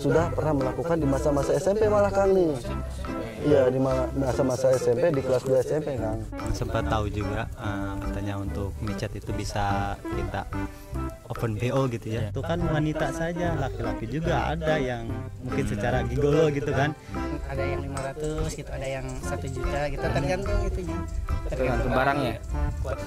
sudah pernah melakukan di masa-masa SMP malah Kang nih. Iya, di masa-masa SMP, di kelas 2 SMP Kang. Sempat tahu juga katanya untuk micet itu bisa kita open BO gitu ya. Itu kan wanita saja, laki-laki juga ada yang mungkin secara gigolo gitu kan. Ada yang 500 gitu, ada yang 1 juta gitu, tergantung itunya. Tergantung barangnya.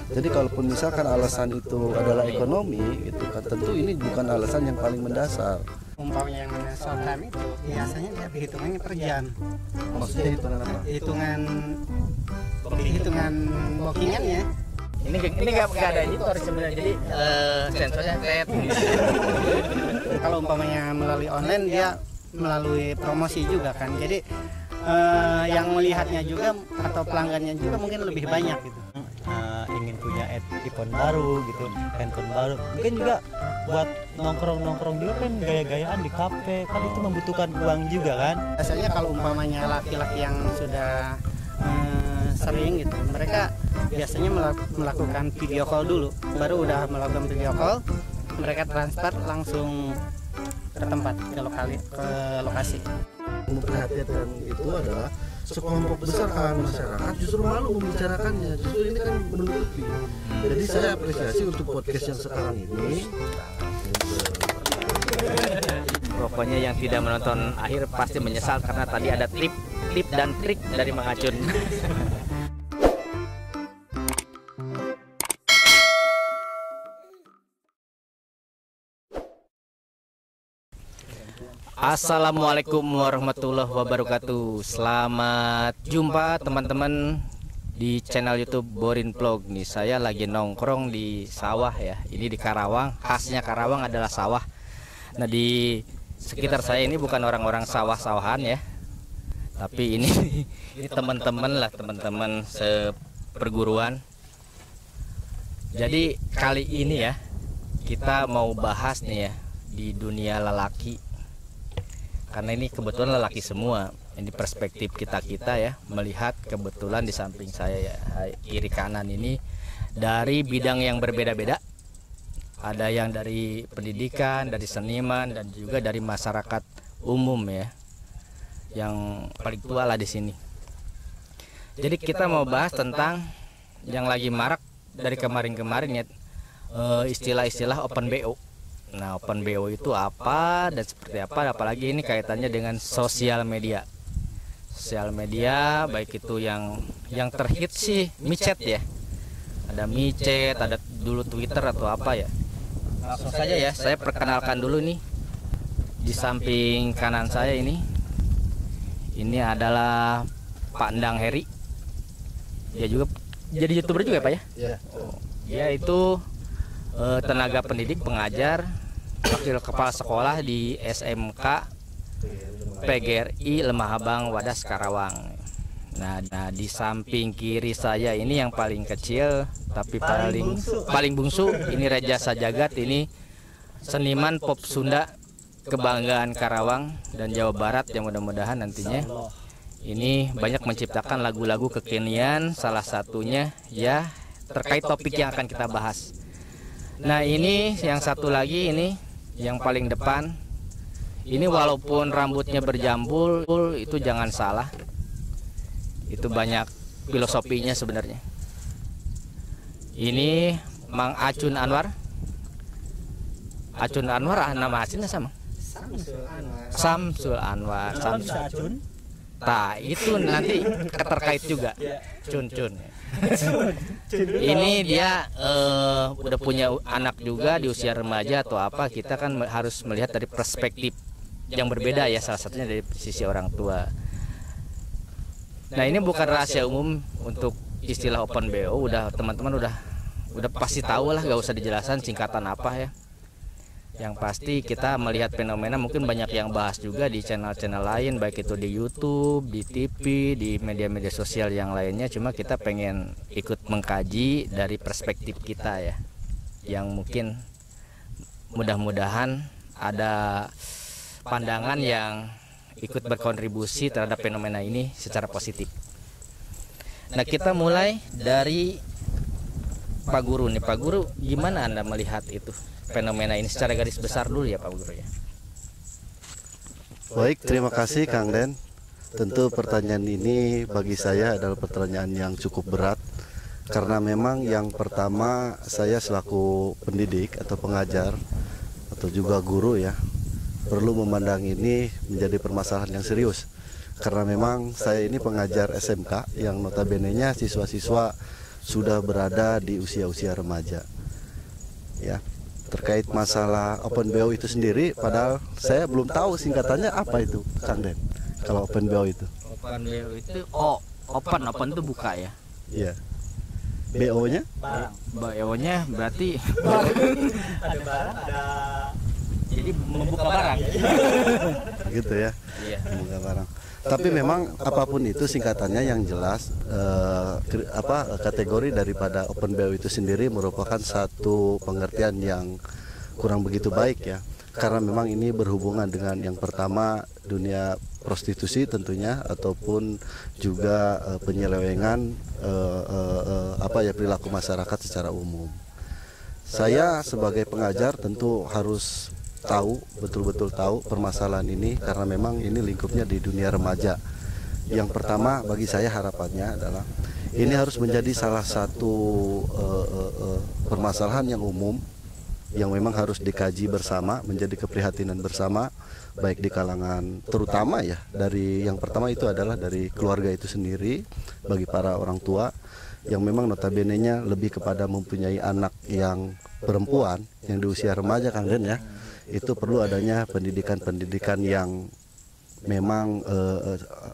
Jadi kalaupun misalkan alasan itu adalah ekonomi gitu kan, tentu ini bukan alasan yang paling mendasar. Umpamanya yang namanya short time itu biasanya dia hitungannya per jam. Maksudnya hitungan apa? Hitungan bookingannya. Ini nggak ada editor sebenarnya, jadi sensornya set. Kalau umpamanya melalui online dia melalui promosi juga kan, jadi yang melihatnya juga atau pelanggannya juga mungkin lebih banyak gitu. Ingin punya iPhone baru gitu, handphone baru, mungkin juga buat nongkrong juga kan, gaya-gayaan di kafe kan, itu membutuhkan uang juga kan. Biasanya kalau umpamanya laki-laki yang sudah sering gitu, mereka biasanya melakukan video call dulu, baru udah melakukan video call mereka transfer langsung ke tempat, ke lokasi. Memperhatikan itu adalah sekelompok besar kalangan masyarakat justru malu membicarakannya, justru ini kan menutupi. Jadi saya apresiasi untuk podcast yang sekarang ini. Pokoknya yang tidak menonton akhir pasti menyesal karena tadi ada tip dan trik dari Mang Acun. Assalamualaikum warahmatullahi wabarakatuh. Selamat jumpa teman-teman di channel YouTube Borin Vlog. Nih saya lagi nongkrong di sawah ya. Ini di Karawang. Khasnya Karawang adalah sawah. Nah, di sekitar saya ini bukan orang-orang sawah-sawahan ya. Tapi ini teman-teman seperguruan. Jadi kali ini ya kita mau bahas nih ya di dunia lelaki. Karena ini kebetulan lelaki semua. Ini perspektif kita ya melihat kebetulan di samping saya ya, kiri kanan ini dari bidang yang berbeda-beda. Ada yang dari pendidikan, dari seniman, dan juga dari masyarakat umum ya. Yang paling tua lah di sini. Jadi kita mau bahas tentang yang lagi marak dari kemarin-kemarin ya, istilah-istilah open BO. Nah, open BO itu apa dan seperti apa, apalagi ini kaitannya dengan sosial media. Sosial media baik itu yang terhit sih micet ya. Ada micet, ada dulu Twitter atau apa ya. Langsung saja ya, saya perkenalkan dulu nih. Di samping kanan saya ini adalah Pak Endang Heri. Dia juga jadi YouTuber juga ya, Pak ya? Iya. Dia itu tenaga pendidik, pengajar, wakil kepala sekolah di SMK PGRI Lemah Abang Wadas Karawang. Nah, di samping kiri saya ini yang paling kecil tapi paling bungsu ini Reja Sajagat, ini seniman pop Sunda kebanggaan Karawang dan Jawa Barat yang mudah-mudahan nantinya ini banyak menciptakan lagu-lagu kekinian, salah satunya ya terkait topik yang akan kita bahas. Nah, ini yang satu lagi ini yang paling depan. Ini walaupun rambutnya berjambul itu jangan salah. Itu banyak filosofinya sebenarnya. Ini Mang Acun Anwar. Acun Anwar nama aslinya sama? Samsul Anwar. Nah, itu nanti terkait juga. Cun. Ini dia udah punya anak juga di usia remaja atau apa. Kita kan harus melihat dari perspektif yang berbeda ya, salah satunya dari sisi orang tua. Nah, ini bukan rahasia umum untuk istilah open BO. Teman-teman udah pasti tahu lah, gak usah dijelasin singkatan apa ya. Yang pasti kita melihat fenomena, mungkin banyak yang bahas juga di channel-channel lain, baik itu di YouTube, di TV, di media-media sosial yang lainnya. Cuma kita pengen ikut mengkaji dari perspektif kita ya, yang mungkin mudah-mudahan ada pandangan yang ikut berkontribusi terhadap fenomena ini secara positif. Nah, kita mulai dari Pak Guru nih. Pak Guru, gimana Anda melihat itu fenomena ini secara garis besar dulu ya Pak Guru ya? Baik, terima kasih Kang Den. Tentu pertanyaan ini bagi saya adalah pertanyaan yang cukup berat, karena memang yang pertama saya selaku pendidik atau pengajar atau juga guru ya, perlu memandang ini menjadi permasalahan yang serius. Karena memang saya ini pengajar SMK yang notabene-nya siswa-siswa sudah berada di usia-usia remaja. Ya, terkait masalah Open BO itu sendiri, padahal saya belum tahu singkatannya apa itu, Kang Den. Kalau Open BO itu. Open BO itu open itu buka ya. Iya. BO-nya? BO-nya berarti Ada barang, ada jadi membuka barang. Gitu ya. Iya. Membuka barang. Tapi memang apapun itu singkatannya yang jelas kategori daripada Open BO itu sendiri merupakan satu pengertian yang kurang begitu baik ya. Karena memang ini berhubungan dengan yang pertama dunia prostitusi tentunya, ataupun juga penyelewengan perilaku masyarakat secara umum. Saya sebagai pengajar tentu harus tahu, betul-betul tahu permasalahan ini, karena memang ini lingkupnya di dunia remaja. Yang pertama bagi saya harapannya adalah ini harus menjadi salah satu permasalahan yang umum yang memang harus dikaji bersama, menjadi keprihatinan bersama, baik di kalangan terutama ya, dari yang pertama itu adalah dari keluarga itu sendiri, bagi para orang tua yang memang notabene-nya lebih kepada mempunyai anak yang perempuan yang di usia remaja, Kang Den ya. Itu perlu adanya pendidikan-pendidikan yang memang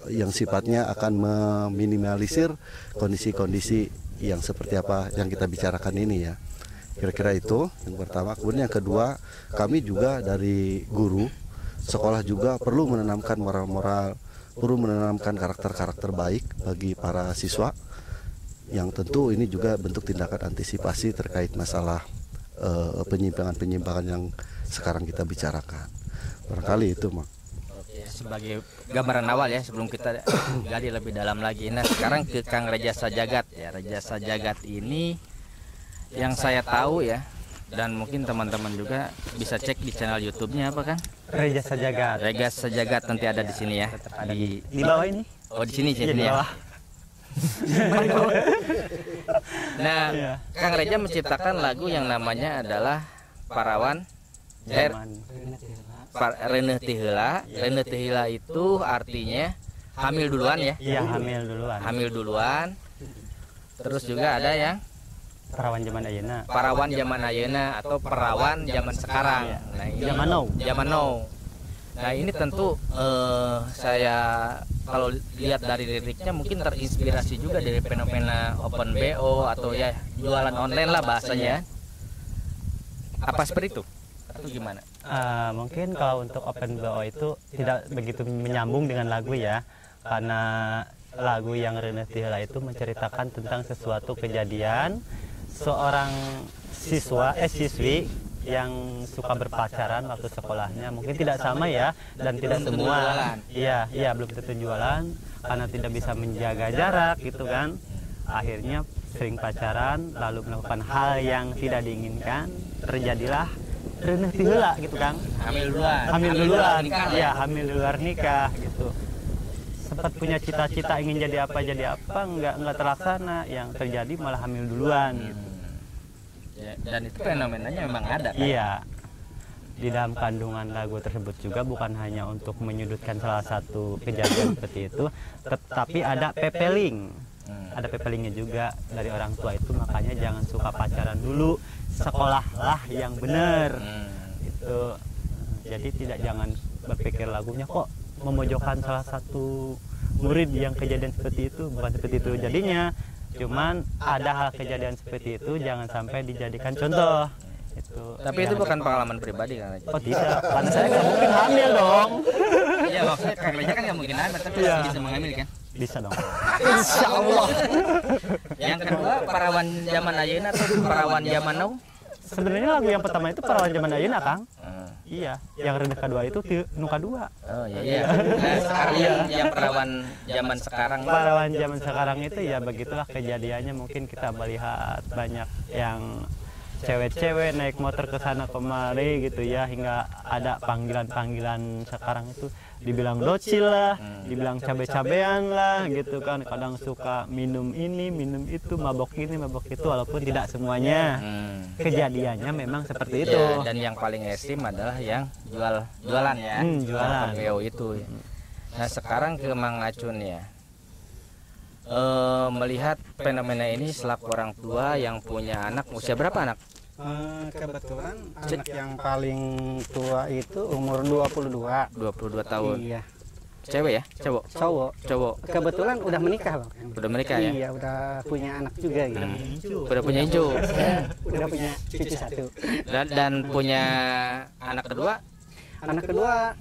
yang sifatnya akan meminimalisir kondisi-kondisi yang seperti apa yang kita bicarakan ini ya. Kira-kira itu yang pertama. Kemudian yang kedua, kami juga dari guru sekolah juga perlu menanamkan moral-moral, perlu menanamkan karakter-karakter baik bagi para siswa, yang tentu ini juga bentuk tindakan antisipasi terkait masalah penyimpangan-penyimpangan yang sekarang kita bicarakan. Barangkali itu, Mak. Sebagai gambaran awal ya, sebelum kita gali lebih dalam lagi. Nah, sekarang ke Kang Reja Sajagat ya. Reja Sajagat ini yang saya tahu ya, dan mungkin teman-teman juga bisa cek di channel YouTube-nya apa kan? Reja Sajagat. Reja Sajagat nanti ada di sini ya. Di bawah ini. Oh, di sini Iya, di ya. bawah. Nah, Iya. Kang Reja menciptakan lagu yang namanya adalah Parawan Reneh Tihela. Reneh Tihela itu artinya hamil duluan ya. Iya, hamil duluan. Hamil duluan. Terus juga ada yang Perawan zaman ayeuna. Parawan zaman ayeuna atau perawan zaman sekarang. Nah, ini Zaman now. Zaman now. Nah, ini tentu saya kalau lihat dari liriknya mungkin terinspirasi juga dari fenomena Open BO atau ya jualan online lah bahasanya. Apa seperti itu? Atau gimana? Mungkin kalau untuk Open BO itu tidak begitu menyambung dengan lagu ya, karena lagu yang Reneh Tihela itu menceritakan tentang sesuatu kejadian seorang siswi yang suka berpacaran waktu sekolahnya. Mungkin tidak sama ya, dan tidak Belum tentu semua jualan. iya belum tentu jualan, karena tidak bisa menjaga jarak gitu kan. Akhirnya sering pacaran lalu melakukan hal yang tidak diinginkan, terjadilah Reneh Tihela gitu kan. Hamil duluan. Hamil duluan, nikah, ya hamil di luar nikah gitu. Sempat punya cita-cita ingin jadi apa nggak terlaksana, yang terjadi malah hamil duluan gitu. Ya, dan itu fenomenanya memang ada kan? Iya, di dalam kandungan lagu tersebut juga bukan hanya untuk menyudutkan salah satu kejadian seperti itu, tetapi ada pepeling. Ada pepelingnya juga dari orang tua itu, makanya jangan suka pacaran dulu, sekolahlah yang benar. Itu jadi jangan berpikir lagunya kok memojokkan salah satu murid yang kejadian seperti itu, bukan seperti itu jadinya. Cuman ada hal kejadian seperti itu jangan sampai dijadikan contoh. Tapi itu bukan pengalaman pribadi kan? Oh tidak, karena saya nggak mungkin hamil dong. Iya, maksudnya Kang Reja kan nggak mungkin hamil, tapi Iya. bisa mengambil kan? Bisa dong. Insya Allah. Yang kedua, perawan zaman ayeuna atau perawan zaman now? Sebenarnya lagu yang pertama itu Perawan Zaman Ayeuna, Kang. Iya, yang rendah kedua itu nu kedua. Oh iya. Nah, sekarang yang perawan zaman sekarang. Perawan zaman sekarang itu ya begitulah kejadiannya. Mungkin kita melihat banyak yang cewek-cewek naik motor ke sana kemari gitu ya, hingga ada panggilan-panggilan sekarang itu dibilang docil lah, dibilang cabe-cabean lah gitu kan, kadang suka minum ini, minum itu, mabok ini, mabok itu, walaupun tidak semuanya. Kejadiannya memang seperti itu. Ya, dan yang paling ekstrim adalah yang jualan ya, jualan PO itu. Nah sekarang ke Mang Acun ya, melihat fenomena ini selaku orang tua yang punya anak, usia berapa anak? Kebetulan anak yang paling tua itu umur 22. 22 tahun. Iya. Cewek ya? Cowok. Cowok. Kebetulan udah menikah loh. Udah menikah ya? Iya, udah punya anak juga gitu. Udah punya incu. Udah punya cucu satu. Dan punya anak kedua? Anak kedua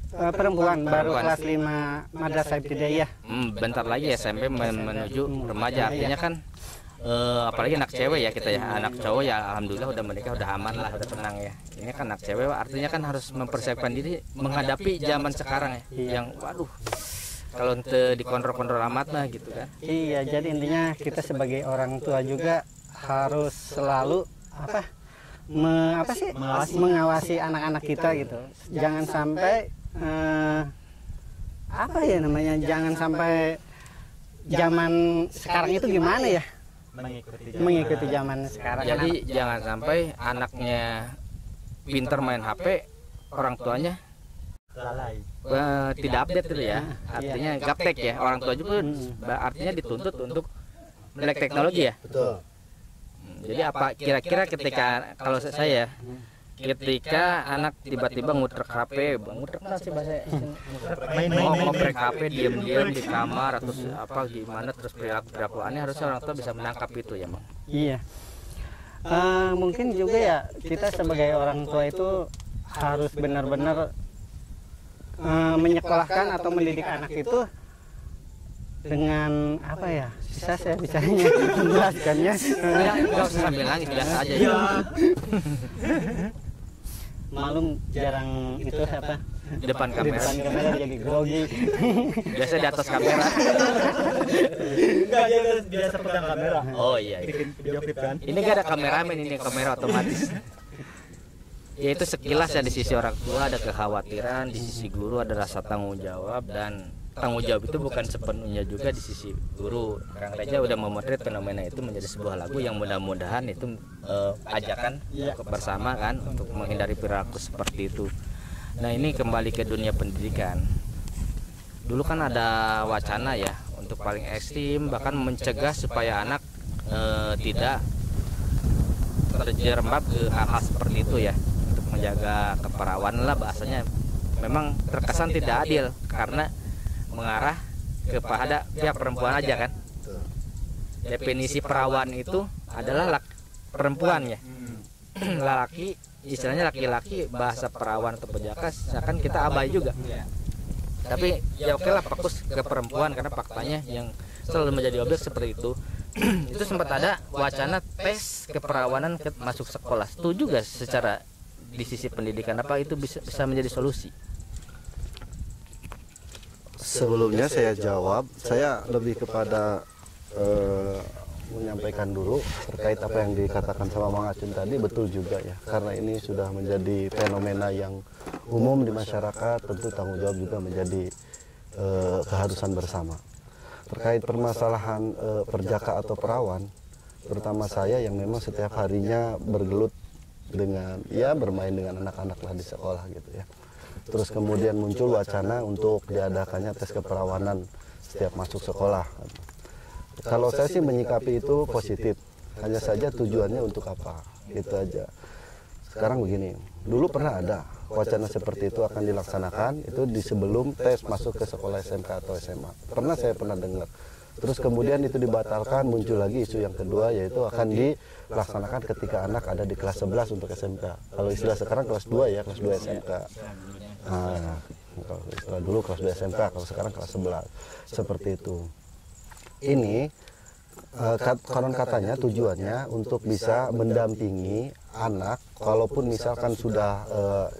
perempuan baru kelas 5 Madrasah Ibtidaiyah. Bentar lagi SMP menuju remaja, artinya kan apalagi anak cewek ya kita ya, anak cowok ya alhamdulillah udah menikah, udah aman lah, udah tenang ya. Ini kan anak cewek artinya kan harus mempersiapkan diri menghadapi zaman sekarang ya, yang waduh kalau dikontrol-kontrol amat lah gitu kan. Iya, jadi intinya kita sebagai orang tua juga harus selalu mengawasi anak-anak kita gitu. Jangan sampai jangan sampai zaman sekarang itu gimana ya, mengikuti zaman sekarang. Jadi jangan sampai anaknya pinter main HP, orang tuanya tidak update gitu ya, artinya gaptek ya, orang tua juga artinya dituntut untuk melek teknologi ya. Betul. Jadi apa kira-kira ketika kalau saya ketika anak tiba-tiba ngutrek HP, ngutrek sih bahasa ngoprek HP diam-diam di kamar atau apa gimana, terus perilaku aneh, harusnya orang tua bisa menangkap itu ya, Bang. Iya. Mungkin juga ya kita sebagai orang tua itu harus benar-benar menyekolahkan atau mendidik anak itu dengan apa ya, saya bisa menjelaskannya. Nggak usah sambil nangis, biasa aja ya. Malum jarang itu apa Di depan kamera. di depan kamera jadi grogi. Biasa di atas kamera. Enggak, dia biasa pegang kamera. Oh iya. Bikin video klip kan. Ini gak ada kameramen, ini kamera otomatis. Ya itu sekilas ya, di sisi orang tua ada kekhawatiran, di sisi guru ada rasa tanggung jawab, dan tanggung jawab itu bukan sepenuhnya juga di sisi guru. Kang Reja udah memotret fenomena itu menjadi sebuah lagu yang mudah-mudahan itu ajakan bersama kan untuk menghindari perilaku seperti itu. Nah ini kembali ke dunia pendidikan. Dulu kan ada wacana ya untuk paling ekstrim, bahkan mencegah supaya anak tidak terjerembab ke hal-hal seperti itu ya, untuk menjaga keperawanan lah bahasanya. Memang terkesan tidak adil karena mengarah kepada pihak perempuan aja kan. Definisi perawan itu adalah perempuan ya. Laki, istilahnya laki-laki, bahasa perawan atau pejaka akan kita abai juga. Tapi ya oke lah, fokus ke perempuan karena faktanya yang selalu menjadi objek seperti itu. Itu sempat ada wacana tes keperawanan masuk sekolah. Setuju gak secara di sisi pendidikan, apa itu bisa menjadi solusi? Sebelumnya saya jawab, saya lebih kepada menyampaikan dulu terkait apa yang dikatakan sama Mang Acun tadi. Betul juga ya, karena ini sudah menjadi fenomena yang umum di masyarakat, tentu tanggung jawab juga menjadi keharusan bersama. Terkait permasalahan perjaka atau perawan, terutama saya yang memang setiap harinya bergelut dengan bermain dengan anak-anak lah di sekolah gitu ya. Terus kemudian muncul wacana untuk diadakannya tes keperawanan setiap masuk sekolah. Kalau saya sih menyikapi itu positif, hanya saja tujuannya untuk apa, itu aja. Sekarang begini, dulu pernah ada wacana seperti itu akan dilaksanakan, itu di sebelum tes masuk ke sekolah SMK atau SMA. Saya pernah dengar. Terus kemudian itu dibatalkan, muncul lagi isu yang kedua, yaitu akan dilaksanakan ketika anak ada di kelas 11 untuk SMK. Kalau istilah sekarang kelas 2 ya, kelas 2 SMK. Nah, kalau istilah dulu kelas 2 SMK, kalau sekarang kelas 11. Seperti itu. Ini konon katanya tujuannya untuk bisa mendampingi anak, walaupun misalkan sudah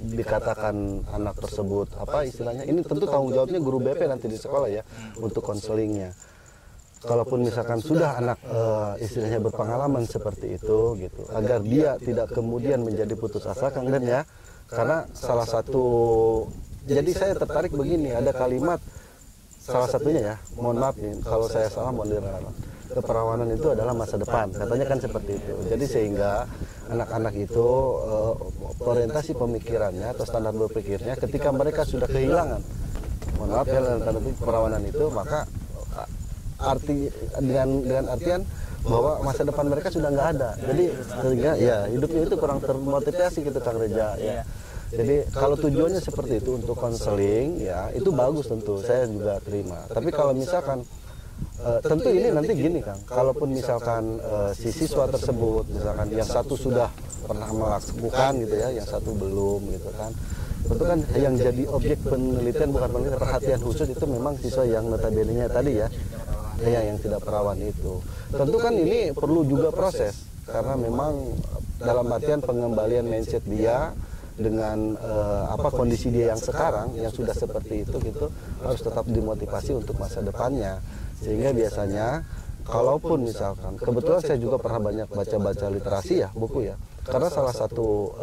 dikatakan anak tersebut apa istilahnya, ini tentu tanggung jawabnya guru BP nanti di sekolah ya untuk konselingnya. kalaupun misalkan sudah anak istilahnya berpengalaman seperti itu gitu, agar dia tidak kemudian menjadi putus asa, Kang Den ya. Karena salah satu, jadi saya tertarik begini, ada kalimat salah satunya ya, mohon maaf nih kalau saya salah, mohon diralat. Keperawanan itu adalah masa depan, katanya kan seperti itu. Jadi sehingga anak-anak itu orientasi pemikirannya atau standar berpikirnya ketika mereka sudah kehilangan, mohon maaf ya, dalam tanda kutip keperawanan itu, maka arti dengan artian bahwa masa depan mereka sudah nggak ada. Jadi sehingga ya hidupnya itu kurang termotivasi gitu, Kang Reja ya. Jadi kalau tujuannya seperti itu untuk konseling ya itu bagus, tentu saya juga terima. Tapi kalau misalkan tentu ini nanti gini Kang, kalaupun misalkan si siswa tersebut misalkan yang satu sudah pernah melakukan gitu ya, yang satu belum gitu kan, tentu kan yang jadi objek penelitian, bukan penelitian, perhatian khusus itu memang siswa yang notabene-nya tadi ya, yang tidak perawan itu. Tentu kan ini perlu juga proses, karena memang dalam artian pengembalian mindset dia dengan kondisi dia yang sekarang yang sudah seperti itu gitu, harus tetap dimotivasi untuk masa depannya. Sehingga biasanya kalaupun misalkan, kebetulan saya juga pernah banyak baca-baca literasi ya, buku ya, karena salah satu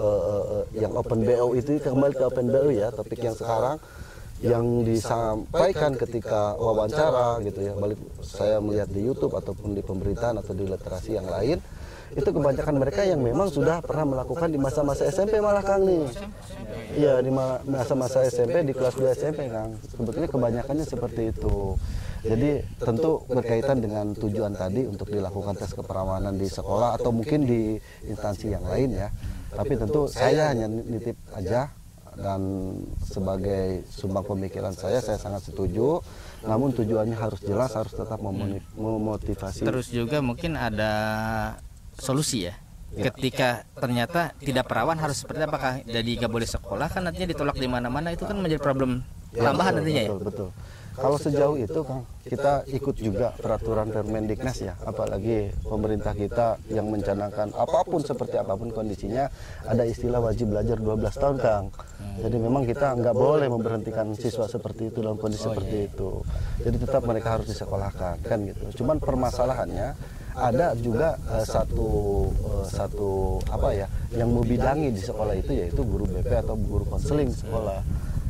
yang Open BO itu, kembali ke Open BO ya, topik yang sekarang yang disampaikan ketika wawancara gitu ya, balik saya melihat di YouTube ataupun di pemberitaan atau di literasi yang lain, itu kebanyakan mereka yang memang sudah pernah melakukan di masa-masa SMP malah Kang nih. Iya, di masa-masa SMP, di kelas 2 SMP Kang. Sebetulnya kebanyakannya seperti itu. Jadi tentu berkaitan dengan tujuan tadi untuk dilakukan tes keperawanan di sekolah atau mungkin di instansi yang lain ya. Tapi tentu saya hanya nitip aja, dan sebagai sumbang pemikiran saya sangat setuju. Namun tujuannya harus jelas, harus tetap memotivasi. Terus juga mungkin ada solusi ya. Ketika ternyata tidak perawan harus seperti apakah jadi nggak boleh sekolah, kan nantinya ditolak di mana-mana, itu kan menjadi problem tambahan nantinya ya. Betul. Kalau sejauh itu Kang, kita ikut juga peraturan Permendiknas ya, apalagi pemerintah kita yang mencanangkan apapun seperti apapun kondisinya ada istilah wajib belajar 12 tahun Kang. Jadi memang kita nggak boleh memberhentikan siswa seperti itu dalam kondisi seperti itu. Jadi tetap mereka harus disekolahkan kan gitu. Cuman permasalahannya ada juga satu apa ya yang membidangi di sekolah itu, yaitu guru BP atau guru konseling di sekolah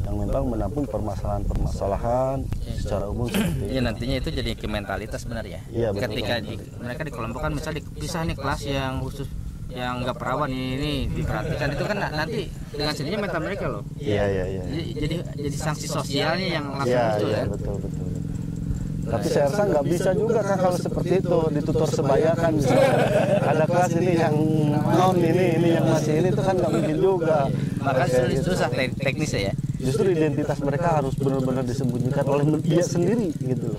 yang memang menampung permasalahan secara umum seperti itu. Iya, nantinya itu jadi ke mentalitas benar ya. Iya, ketika mereka dikelompokkan, misalnya dipisah nih kelas yang khusus yang nggak perawan ini diperhatikan, itu kan nanti dengan sendirinya mental mereka loh. Iya. Jadi sanksi sosialnya yang langsung muncul ya. Betul. Tapi saya rasa nggak bisa juga kan kalau seperti itu ditutor sebaya kan, ada kelas ini yang non ini yang masih ini, itu kan nggak mungkin juga. Maka susah teknisnya ya. Justru identitas mereka harus benar-benar disembunyikan oleh dia sendiri gitu.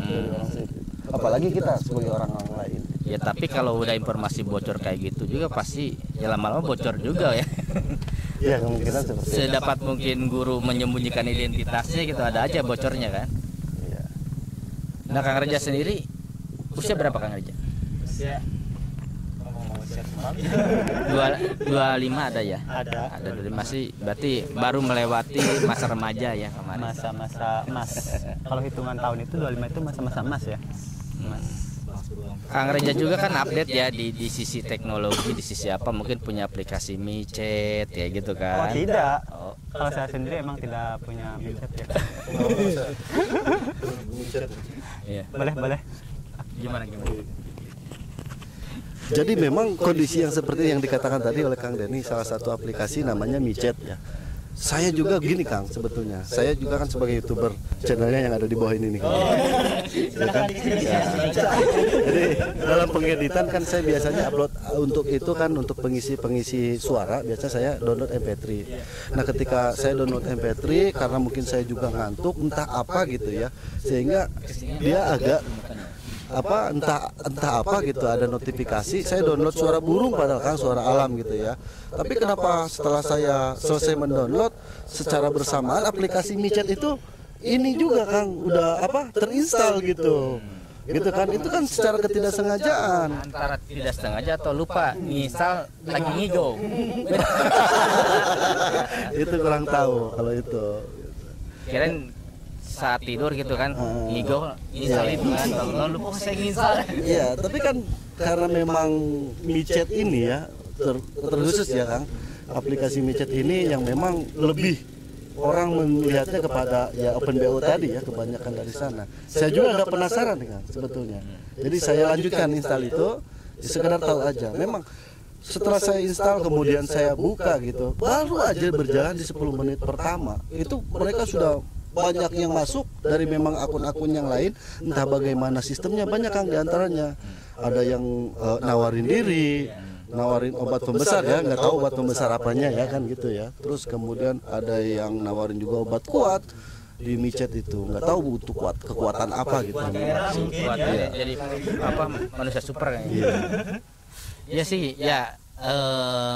Apalagi kita sebagai orang lain. Ya tapi kalau udah informasi bocor kayak gitu juga pasti ya lama-lama bocor juga ya. Ya kemungkinan seperti itu. Sedapat mungkin guru menyembunyikan identitasnya gitu, ada aja bocornya kan. Iya. Nah Kang Reja sendiri usia berapa Kang Reja? Usia 25 ada ya? ada Dari masih berarti baru melewati masa remaja ya kemarin. masa-masa emas. Kalau hitungan tahun itu 25 itu masa-masa emas ya. Emas. Kang Reja juga kan update ya di sisi teknologi, di sisi apa, mungkin punya aplikasi micet ya gitu Oh kan. tidak. Kalau saya sendiri emang tidak punya micet ya. Iya. Boleh. Gimana? Jadi memang kondisi yang seperti yang dikatakan tadi oleh Kang Denny, salah satu aplikasi namanya micet ya. Saya juga gini Kang, sebetulnya saya juga kan sebagai YouTuber, channelnya yang ada di bawah ini nih Kang. Ya kan? Ya. Jadi dalam pengeditan kan saya biasanya upload untuk itu kan, untuk pengisi suara biasa saya download MP3. Nah ketika saya download MP3 karena mungkin saya juga ngantuk entah apa gitu ya, sehingga dia agak entah apa gitu, ada notifikasi, saya download suara burung padahal kan suara alam gitu ya. Tapi kenapa setelah saya selesai mendownload secara bersamaan aplikasi micet itu ini juga Kang udah terinstall gitu. Gitu kan, itu kan secara ketidaksengajaan. Antara tidak sengaja atau lupa misal lagi ngigo. Itu kurang tahu kalau itu. Kirain saat tidur gitu kan, ngigo install itu kan, bangun lupa saya install. Iya, tapi kan karena memang micet ini ya terkhusus ya Kang, aplikasi micet ini yang memang lebih orang melihatnya kepada ya OpenBO tadi ya, kebanyakan dari sana. Saya juga agak penasaran Kang sebetulnya. Jadi saya lanjutkan install itu, ya sekedar tahu aja. Memang setelah saya install kemudian saya buka gitu, baru aja berjalan di 10 menit pertama itu mereka sudah banyak yang masuk dari memang akun-akun yang lain, entah bagaimana sistemnya. Banyak Kang diantaranya ada yang nawarin diri, nawarin obat pembesar ya, nggak tahu obat pembesar apanya ya kan gitu ya. Terus kemudian ada yang nawarin juga obat kuat di micet itu, nggak tahu butuh kekuatan apa gitu. Kuat ya. Jadi apa manusia super kayaknya. Iya sih, ya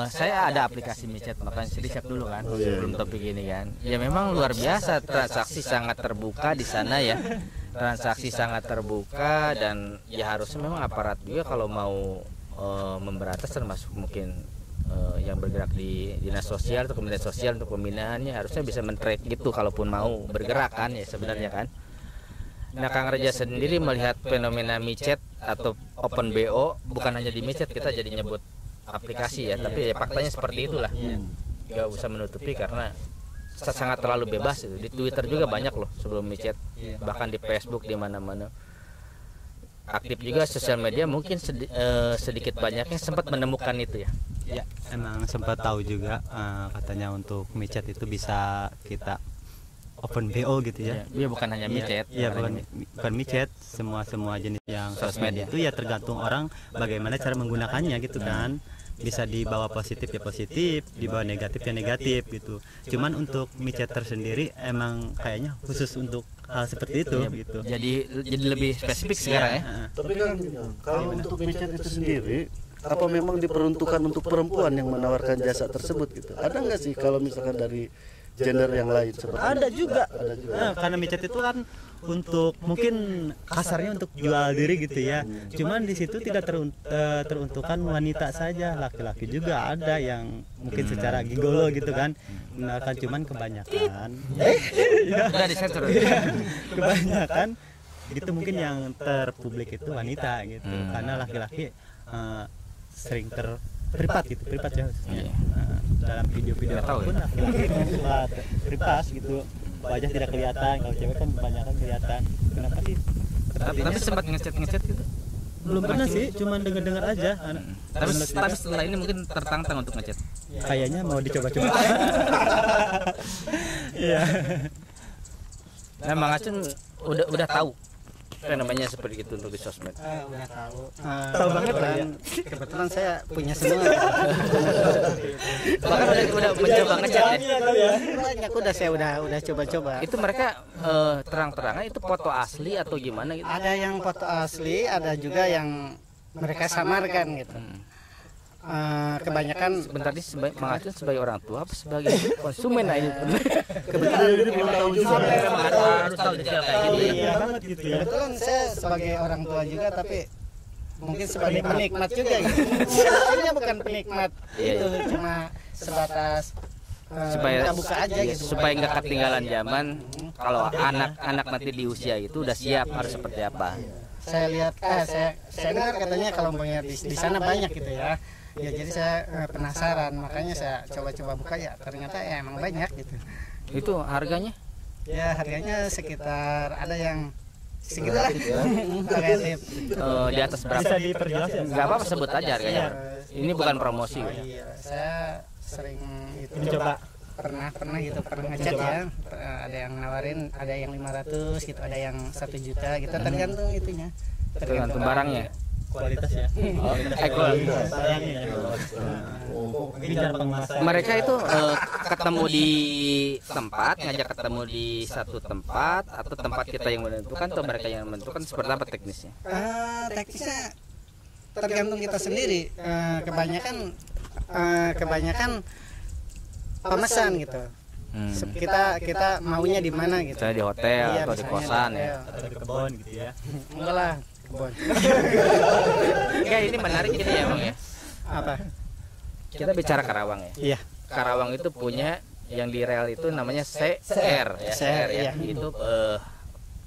saya ada aplikasi micet, makanya saya siap dulu kan sebelum topik ini kan. Ya memang luar biasa, transaksi sangat terbuka di sana ya. Transaksi sangat terbuka dan ya harusnya memang aparat juga kalau mau memberantas, termasuk mungkin yang bergerak di dinas sosial atau kementerian sosial untuk pembinaannya harusnya bisa men-track gitu kalaupun mau bergerak kan ya sebenarnya kan. Nah Kang Reja sendiri melihat fenomena micet atau OpenBO bukan hanya di micet, kita jadi nyebut aplikasi ya, tapi ya faktanya seperti itulah. Gak usah menutupi karena sangat terlalu bebas itu. Di Twitter juga banyak loh sebelum micet, bahkan di Facebook di mana-mana. Aktif juga sosial media mungkin sedikit banyaknya sempat menemukan itu ya. Ya, emang sempat tahu juga katanya untuk micet itu bisa kita OpenBO gitu ya. Iya bukan hanya micet. Iya bukan micet, semua jenis yang sosmed itu ya tergantung orang bagaimana cara menggunakannya gitu kan. Bisa dibawa positif ya positif, dibawa negatif ya negatif gitu. Cuman untuk micet tersendiri emang kayaknya khusus untuk hal seperti itu gitu. Jadi lebih spesifik sekarang ya. Tapi kan kalau untuk micet itu sendiri, apa memang diperuntukkan untuk perempuan yang menawarkan jasa tersebut gitu? Ada nggak sih kalau misalkan dari gender yang lain seperti Ada juga. Ada. Karena micet itu kan untuk mungkin kasarnya untuk jual diri gitu ya. Cuman di situ tidak teruntukkan wanita saja, laki-laki juga ada yang mungkin secara gigolo gitu kan. Menawarkan, cuman kebanyakan Udah disensor. kebanyakan gitu mungkin yang terpublik itu wanita gitu. Karena laki-laki sering privat gitu, privat ya maksudnya. Dalam video-video apapun laki-laki membuat privat gitu, wajah tidak kelihatan. Kalau cewek kan kebanyakan kelihatan. Kenapa sih? Tapi sempat ngechat gitu. Belum pernah sih, cuman dengar aja. Tapi setelah ini mungkin tertantang untuk ngechat. Kayaknya mau dicoba-coba. Iya. Nah Mang Acun udah tahu namanya seperti itu untuk di sosmed. Udah tahu. Tahu banget lah ya. Kebetulan saya punya semua. Bahkan udah mencoba ngechat ya. Banyak saya udah coba-coba. Itu mereka terang-terangan itu foto asli atau gimana gitu? Ada yang foto asli, ada juga yang mereka samarkan gitu. Kebanyakan Sebentar nih Mang Acun sebagai orang tua apa sebagai konsumen nah ini kebetulan ini belum tahu juga. harus tahu detail kayak gitu ya. Iya banget gitu ya. kebetulan saya sebagai orang tua juga, tapi mungkin sebagai penikmat juga gitu. Sebenarnya bukan penikmat itu, cuma sebatas Supaya kita buka aja gitu. supaya nggak ketinggalan zaman kalau anak-anak nanti di usia itu udah siap harus seperti apa. Saya lihat saya dengar katanya kalau melihat di sana banyak gitu ya. Ya jadi saya penasaran, makanya saya coba-coba buka, ya ternyata ya emang banyak gitu. Itu harganya? Ya harganya sekitar ada yang segitulah. Relatif. Di atas berapa? Bisa diperjelas ya? Nggak apa-apa sebut aja harganya. Ini bukan promosi. Iya, saya sering itu Mencoba. pernah ngechat ya. Ada yang nawarin, ada yang 500 gitu, ada yang 1 juta gitu, tergantung itunya. Tergantung barangnya. Kualitas ya. Kualitas. Barangnya ya. Mungkin cara pengemasan. Mereka itu ketemu di tempat, ngajak ketemu di satu tempat atau tempat kita yang menentukan atau mereka yang menentukan, seperti apa teknisnya? Teknisnya tergantung kita sendiri. Kebanyakan pemesan gitu. Kita maunya di mana gitu. Misalnya di hotel Iya, atau di misalnya kosan di ya. hotel. Atau di kebun gitu ya. Enggak lah, kebun. Enggak, ini menarik ini ya Bang ya. Apa? Kita bicara Karawang ya. Iya. Karawang itu punya yang di rel itu namanya CR ya. CR ya. Itu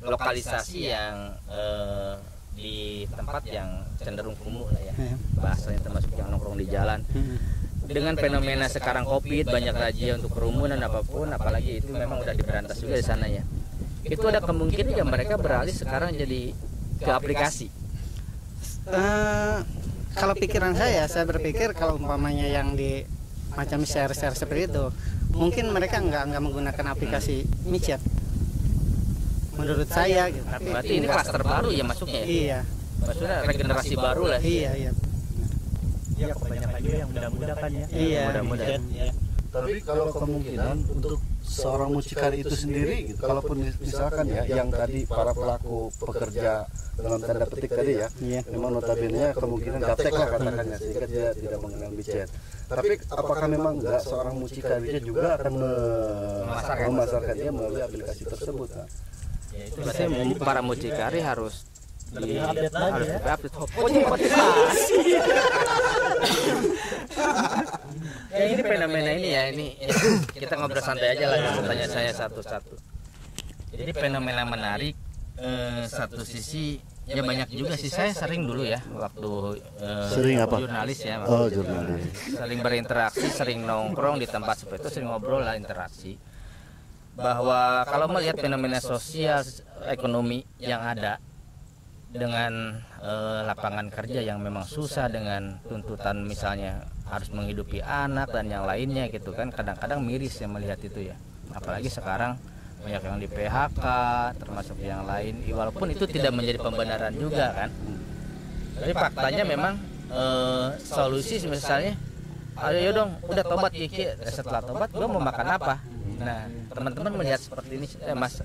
lokalisasi yang di tempat yang cenderung kumuh lah ya. Bahasanya termasuk yang nongkrong di jalan. Dengan fenomena sekarang Covid, banyak razia untuk kerumunan apapun, apalagi itu memang udah diberantas juga di sana ya. Itu ada kemungkinan ya mereka beralih sekarang jadi ke aplikasi. Kalau pikiran saya berpikir kalau umpamanya yang di macam share-share seperti itu, mungkin mereka nggak menggunakan aplikasi micet. Menurut saya gitu. Berarti ini klaster baru ya masuknya ya? Iya. Maksudnya regenerasi baru lah. Iya. Ya kebanyakan juga yang muda-muda kan ya. Iya. Mudah-mudah. Ya. Tapi kalau kemungkinan untuk seorang mucikari itu sendiri gitu, kalaupun misalkan ya yang tadi para pelaku pekerja dalam tanda petik tadi ya, memang notabene kemungkinan gaptek lah katakannya, sehingga dia tidak mengenal micet. Tapi apakah memang enggak seorang mucikarinya juga akan memasarkannya melalui aplikasi tersebut? Nah? Ya, itu biasanya para mucikari harus update lagi ya. Ya ini fenomena ini ya, ini kita ngobrol santai aja lah, tanya saya satu-satu. Jadi fenomena menarik, satu sisi ya banyak juga sih, saya sering dulu ya waktu sering apa? Jurnalis ya. Jurnalis. Sering berinteraksi, sering nongkrong di tempat seperti itu, sering ngobrol lah, interaksi. Bahwa kalau melihat fenomena sosial ekonomi yang ada dengan lapangan kerja yang memang susah, dengan tuntutan misalnya harus menghidupi anak dan yang lainnya gitu kan, kadang-kadang miris ya melihat itu ya. Apalagi sekarang banyak yang di PHK termasuk yang lain, walaupun itu tidak menjadi pembenaran juga kan. Jadi faktanya memang solusi misalnya, ayo dong udah tobat Kiki, setelah tobat gue mau makan apa. Nah teman-teman melihat seperti ini Mas,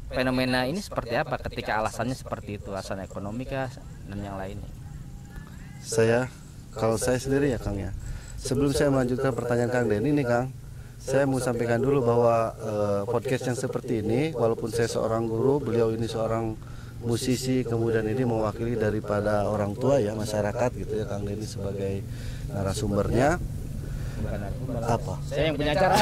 fenomena ini seperti apa ketika alasannya seperti itu, alasan ekonomi kah dan yang lainnya? Kalau saya sendiri ya Kang ya, sebelum saya melanjutkan pertanyaan Kang Denny nih Kang, saya mau sampaikan dulu bahwa podcast yang seperti ini, walaupun saya seorang guru, beliau ini seorang musisi, kemudian ini mewakili daripada orang tua ya, masyarakat gitu ya, Kang Denny sebagai narasumbernya. Apa? Saya yang punya acara.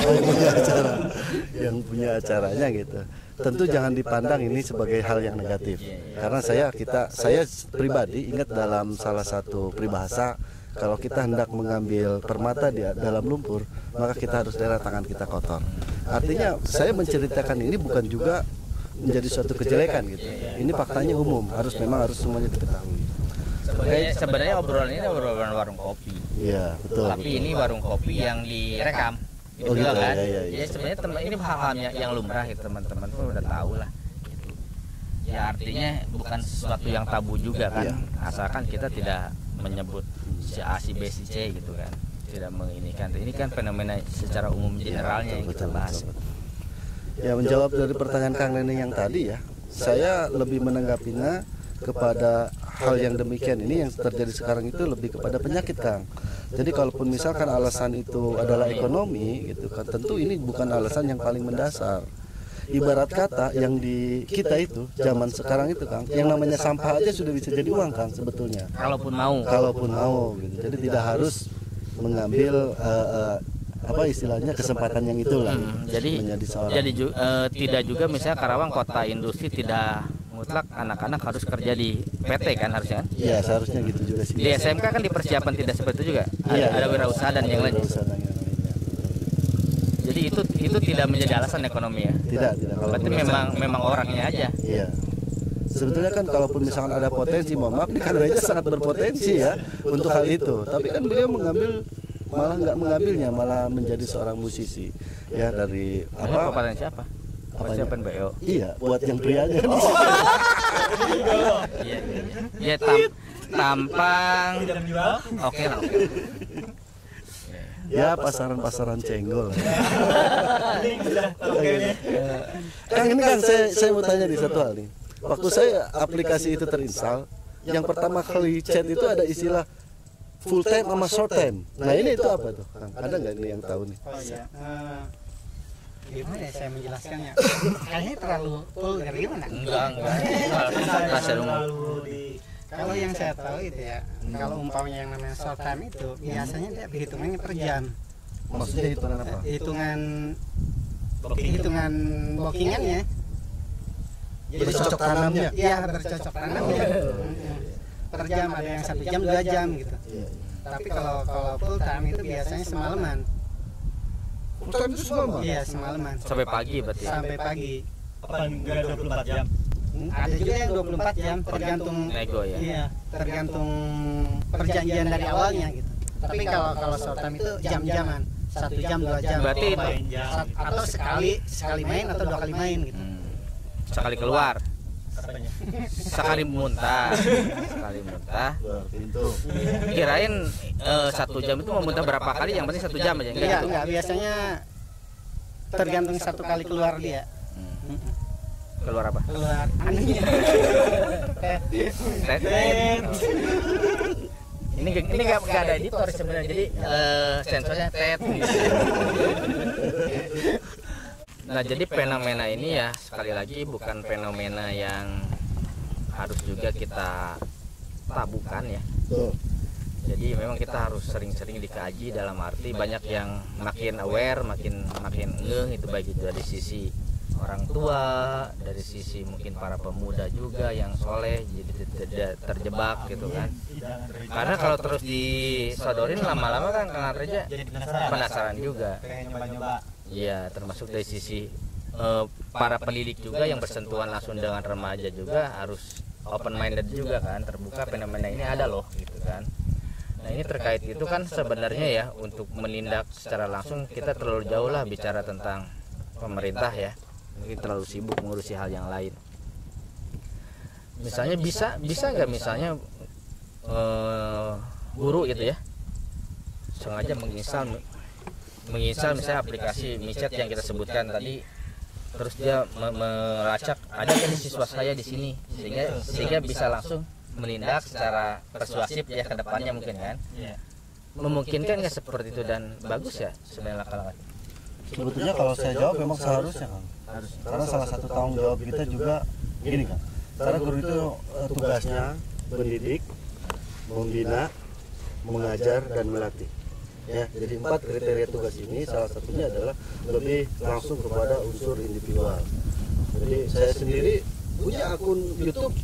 Yang punya acaranya gitu. Tentu jangan dipandang ini sebagai hal yang negatif. Karena saya pribadi ingat dalam salah satu peribahasa, kalau kita hendak mengambil permata di dalam lumpur, maka kita harus rela tangan kita kotor. Artinya saya menceritakan ini bukan juga menjadi suatu kejelekan gitu. Ini faktanya umum, harus semuanya diketahui. Sebenarnya obrolan ini obrolan warung kopi. Iya, betul. Tapi betul. Ini warung kopi yang direkam. Gitu gitu kan? Ya. Ya sebenarnya ini hal-hal yang lumrah gitu, teman-teman pun udah tahu lah. Gitu. Ya artinya bukan sesuatu yang tabu juga kan. Asalkan kita tidak menyebut si A, si B, si C gitu kan. Tidak menginikan. Ini kan fenomena secara umum generalnya yang kita bahas. Betul. Ya, menjawab dari pertanyaan Kang Denny yang tadi ya, saya lebih menanggapinya kepada hal yang demikian ini yang terjadi sekarang itu lebih kepada penyakit Kang. Jadi kalaupun misalkan alasan itu adalah ekonomi gitu kan, tentu ini bukan alasan yang paling mendasar. Ibarat kata yang di kita itu zaman sekarang itu Kang, yang namanya sampah aja sudah bisa jadi uang Kang sebetulnya. Kalaupun mau gitu. Jadi tidak harus mengambil apa istilahnya kesempatan yang itulah. Jadi tidak juga misalnya Karawang kota industri, tidak mutlak anak-anak harus kerja di PT kan harusnya kan? Iya, seharusnya gitu juga sih. Di SMK kan dipersiapkan tidak seperti itu juga. Ada wirausaha dan yang lain. Jadi itu tidak menjadi alasan ekonomi ya. Tidak. Berarti memang orangnya aja. Iya. Sebetulnya kan kalaupun misalkan ada potensi, mohon maaf, ini kadernya sangat berpotensi ya untuk hal itu. Tapi kan beliau malah nggak mengambilnya, malah menjadi seorang musisi ya dari apa? Potensi apa? Persiapan BO. Iya, buat yang prianya. Iya. Tampang. Oke lah. Ya pasaran cenggol. Kang ini Kang saya mau tanya di satu hal nih. Waktu saya aplikasi itu terinstall, yang pertama kali chat itu ada istilah full time sama short time. Nah ini itu apa tuh Kang? Ada nggak ini yang tahu nih? Oh iya. Gimana ya saya menjelaskannya? Kayaknya terlalu vulgar gimana? Enggak. Bahasa umum. Kalau yang saya tahu itu ya, kalau umpamanya yang namanya short time itu biasanya dia hitungannya per jam. Maksudnya hitungan apa? Hitungan bookingannya. Bercocok tanamnya. Iya, bercocok tanamnya. Per jam ada yang 1 jam 2 jam gitu. Tapi kalau full time itu biasanya semalaman. Full time itu semalaman? Iya, semalaman. Sampai pagi berarti. Sampai pagi. Apa enggak 24 jam? Ada juga yang 24 jam tergantung nego ya. Iya, tergantung perjanjian dari awalnya gitu. Tapi kalau short time itu jam-jaman, 1 jam 2 jam. Berarti itu atau sekali main atau 2 kali main gitu. sekali keluar. Sekali muntah. Itu. Kirain 1 jam itu mau muntah berapa kali? Yang penting 1 jam aja enggak gitu. Enggak, biasanya tergantung 1 kali keluar dia. Keluar apa? Keluar anunya. Ini nggak ada editor sebenarnya, jadi sensornya tet. Nah, jadi fenomena ini ya sekali lagi bukan fenomena yang harus juga kita tabukan ya. Jadi memang kita harus sering-sering dikaji, dalam arti banyak yang makin aware, makin ngeh, itu baik itu dari sisi orang tua, dari sisi mungkin para pemuda juga yang soleh jadi tidak terjebak gitu kan. Karena kalau terus disodorin lama-lama kan Kang Reja Jadi penasaran juga. Pengen nyoba-nyoba. Iya, termasuk dari sisi para pendidik juga yang bersentuhan langsung dengan remaja juga harus open minded juga kan, terbuka fenomena ini ada loh gitu kan. Nah, ini terkait itu kan sebenarnya ya, untuk menindak secara langsung kita terlalu jauh lah bicara tentang pemerintah ya. Mungkin terlalu sibuk mengurusi hal yang lain. Misalnya bisa nggak misalnya guru gitu ya sengaja menginstal misalnya aplikasi micet yang kita sebutkan tadi, terus dia melacak ada kan siswa saya di sini, sehingga bisa langsung menindak secara persuasif ya ke depannya mungkin kan. Memungkinkan nggak seperti itu dan bagus ya sebenarnya langkah-langkah? Sebetulnya kalau saya jawab memang seharusnya kan. Karena salah satu tanggung jawab kita juga gini kan. Karena guru itu tugasnya mendidik, membina, mengajar dan melatih. Ya, jadi 4 kriteria tugas ini salah satunya adalah lebih langsung kepada unsur individual. Jadi saya sendiri punya akun YouTube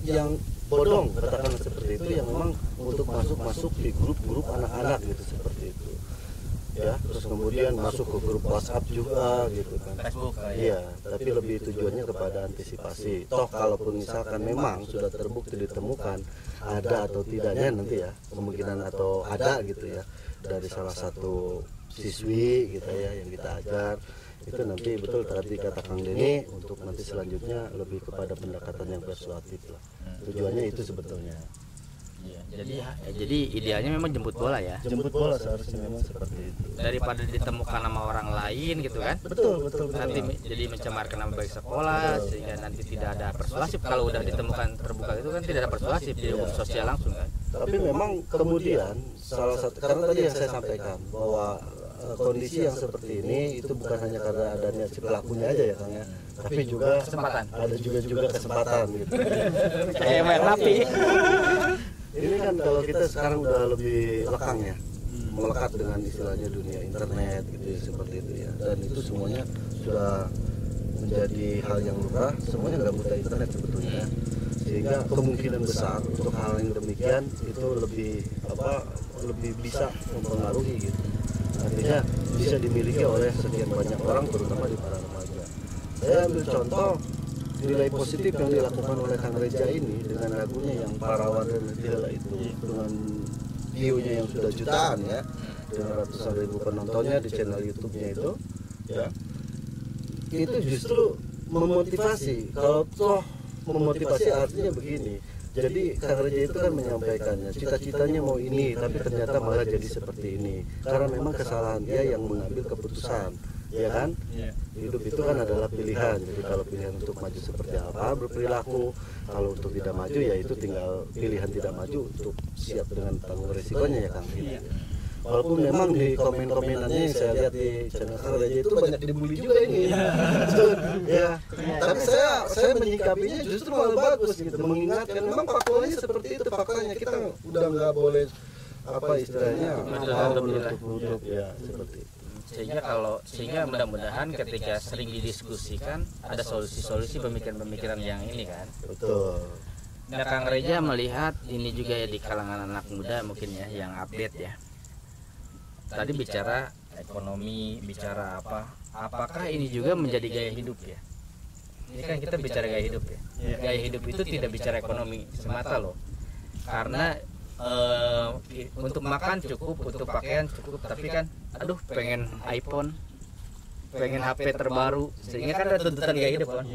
yang bodong katakan seperti itu, yang memang untuk masuk di grup-grup anak-anak gitu seperti itu. Ya, terus kemudian masuk ke grup WhatsApp juga gitu kan. Facebook Iya, tapi lebih tujuannya kepada antisipasi. Toh kalaupun misalkan memang sudah terbukti ditemukan ada atau tidaknya nanti ya, kemungkinan atau ada gitu ya dari salah satu siswi gitu ya yang kita ajar, itu nanti betul tadi kata Kang Denny, untuk nanti selanjutnya lebih kepada pendekatan yang persuasif lah. Tujuannya itu sebetulnya. Jadi idealnya memang jemput bola ya. Jemput bola seharusnya memang seperti itu. Daripada ditemukan nama orang lain gitu kan. Betul. Nanti jadi mencemarkan nama baik sekolah, sehingga nanti tidak ada persuasif. Kalau udah ditemukan terbuka itu kan tidak ada persuasif, jadi hukum sosial langsung kan. Tapi memang kemudian salah satu, karena tadi yang saya sampaikan bahwa kondisi yang seperti ini itu bukan hanya karena adanya si pelakunya aja ya Kang ya, tapi juga Kesempatan. ada juga kesempatan gitu. Kayak main napi. Ini kan kalau kita sekarang udah lebih lekang ya, melekat dengan istilahnya dunia internet gitu ya, seperti itu ya, dan itu semuanya sudah menjadi hal yang lumrah, semuanya nggak buta internet sebetulnya, sehingga kemungkinan besar untuk hal yang demikian itu lebih bisa mempengaruhi gitu. Artinya bisa dimiliki oleh sekian banyak orang, terutama di para remaja. Saya ambil contoh nilai positif yang dilakukan oleh Kang Reja ini dengan lagunya yang Parawan dan Tila itu, dengan view-nya yang sudah jutaan ya, dengan ratusan ribu penontonnya di channel YouTube-nya itu ya, itu justru memotivasi. Kalau toh memotivasi artinya begini, jadi Kang Reja itu kan menyampaikannya, cita-citanya mau ini tapi ternyata malah jadi seperti ini karena memang kesalahan dia yang mengambil keputusan, ya kan? Hidup itu kan adalah pilihan. Jadi kalau pilihan untuk maju seperti apa berperilaku, kalau untuk tidak maju ya itu tinggal pilihan tidak maju untuk siap dengan tanggung resikonya ya Kang. Gitu. Walaupun memang di komen-komenannya yang saya lihat di channel Kang Reja itu banyak dibully juga ini. Ya. Tapi saya menyikapinya justru malah bagus gitu, mengingatkan memang faktornya seperti itu, faktanya kita udah nggak boleh apa istilahnya menutup ya seperti itu. sehingga mudah-mudahan ketika sering didiskusikan ada solusi-solusi pemikiran-pemikiran yang ini kan. Betul. Nah, Kang Reja melihat ini juga ya di kalangan anak muda mungkin ya yang update ya. Tadi bicara ekonomi, bicara apakah ini juga menjadi gaya hidup ya? Ini kan kita bicara gaya hidup ya. Gaya hidup itu tidak bicara ekonomi semata loh. Karena untuk makan cukup, untuk pakaian cukup, tapi kan aduh pengen iPhone, pengen HP terbaru, sehingga kan ada tuntutan gaya hidup kan.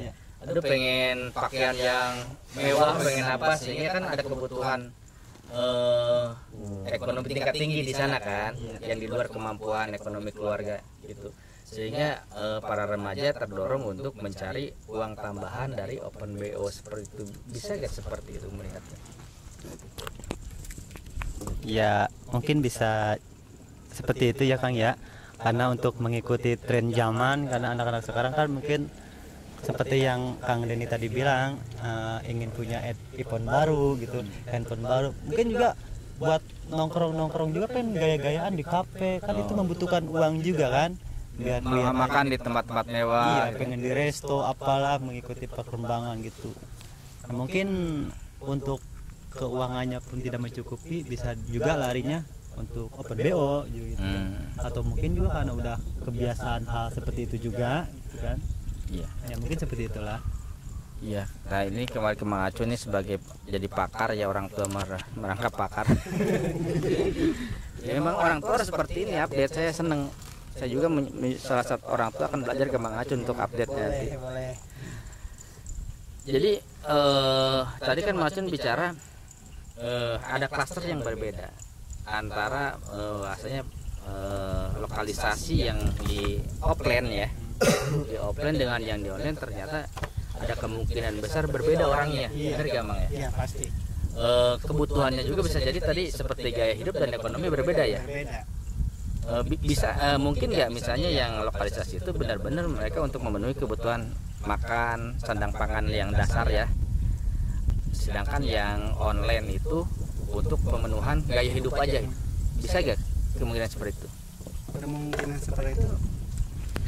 Aduh pengen pakaian yang mewah, pengen apa, sehingga kan ada kebutuhan ekonomi tingkat tinggi di sana kan, yang di luar kemampuan ekonomi keluarga gitu. Sehingga para remaja terdorong untuk mencari uang tambahan dari open BO seperti itu. Bisa gak seperti itu melihatnya? Ya mungkin bisa seperti itu ya Kang ya, karena untuk mengikuti tren zaman, karena anak-anak sekarang kan mungkin seperti yang Kang Denny tadi bilang, ingin punya iPhone baru gitu, handphone baru, mungkin juga buat nongkrong juga pengen gaya-gayaan di kafe kan, itu membutuhkan uang juga kan, biar makan di tempat-tempat mewah. Iya, pengen di resto apalah, mengikuti perkembangan gitu. Nah, mungkin untuk keuangannya pun tidak mencukupi, bisa juga larinya untuk open BO gitu. Atau mungkin juga karena udah kebiasaan hal seperti itu juga gitu kan. Iya. Ya mungkin seperti itulah. Iya. Nah ini kemarin ke Mang Acu nih sebagai jadi pakar ya, orang tua merangkap pakar. Ya memang orang tua harus seperti ini update. Saya seneng. Saya juga salah satu orang tua akan belajar ke Mang Acu untuk update nanti. Jadi tadi kan Mang Acu bicara ada klaster yang berbeda antara bahasanya lokalisasi yang di offline ya, di offline dengan yang di online, ternyata ada kemungkinan besar berbeda orangnya. Benar gak Mang ya? Iya pasti. Kebutuhannya juga bisa jadi tadi seperti gaya hidup dan ekonomi berbeda ya. Bisa mungkin nggak misalnya yang lokalisasi itu benar-benar mereka untuk memenuhi kebutuhan makan, sandang pangan yang dasar ya. Sedangkan yang online itu untuk pemenuhan gaya hidup aja. Bisa gak kemungkinan seperti itu? Kemungkinan seperti itu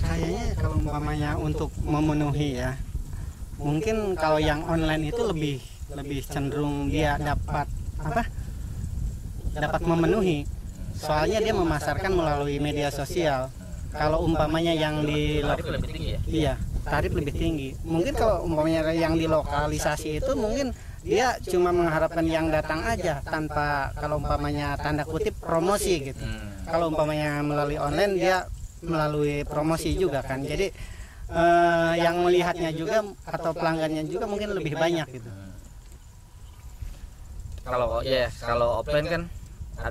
kayaknya kalau umpamanya untuk memenuhi ya, mungkin kalau yang online itu lebih cenderung dia dapat memenuhi, soalnya dia memasarkan melalui media sosial. Kalau umpamanya yang di tarif lebih tinggi ya? Iya, tarif lebih tinggi. Mungkin kalau umpamanya yang di lokalisasi itu mungkin dia cuma mengharapkan yang datang aja, tanpa kalau umpamanya tanda kutip promosi gitu. Kalau umpamanya melalui online dia melalui promosi juga kan. Jadi yang melihatnya juga atau pelanggannya juga mungkin lebih banyak gitu. Kalau offline kan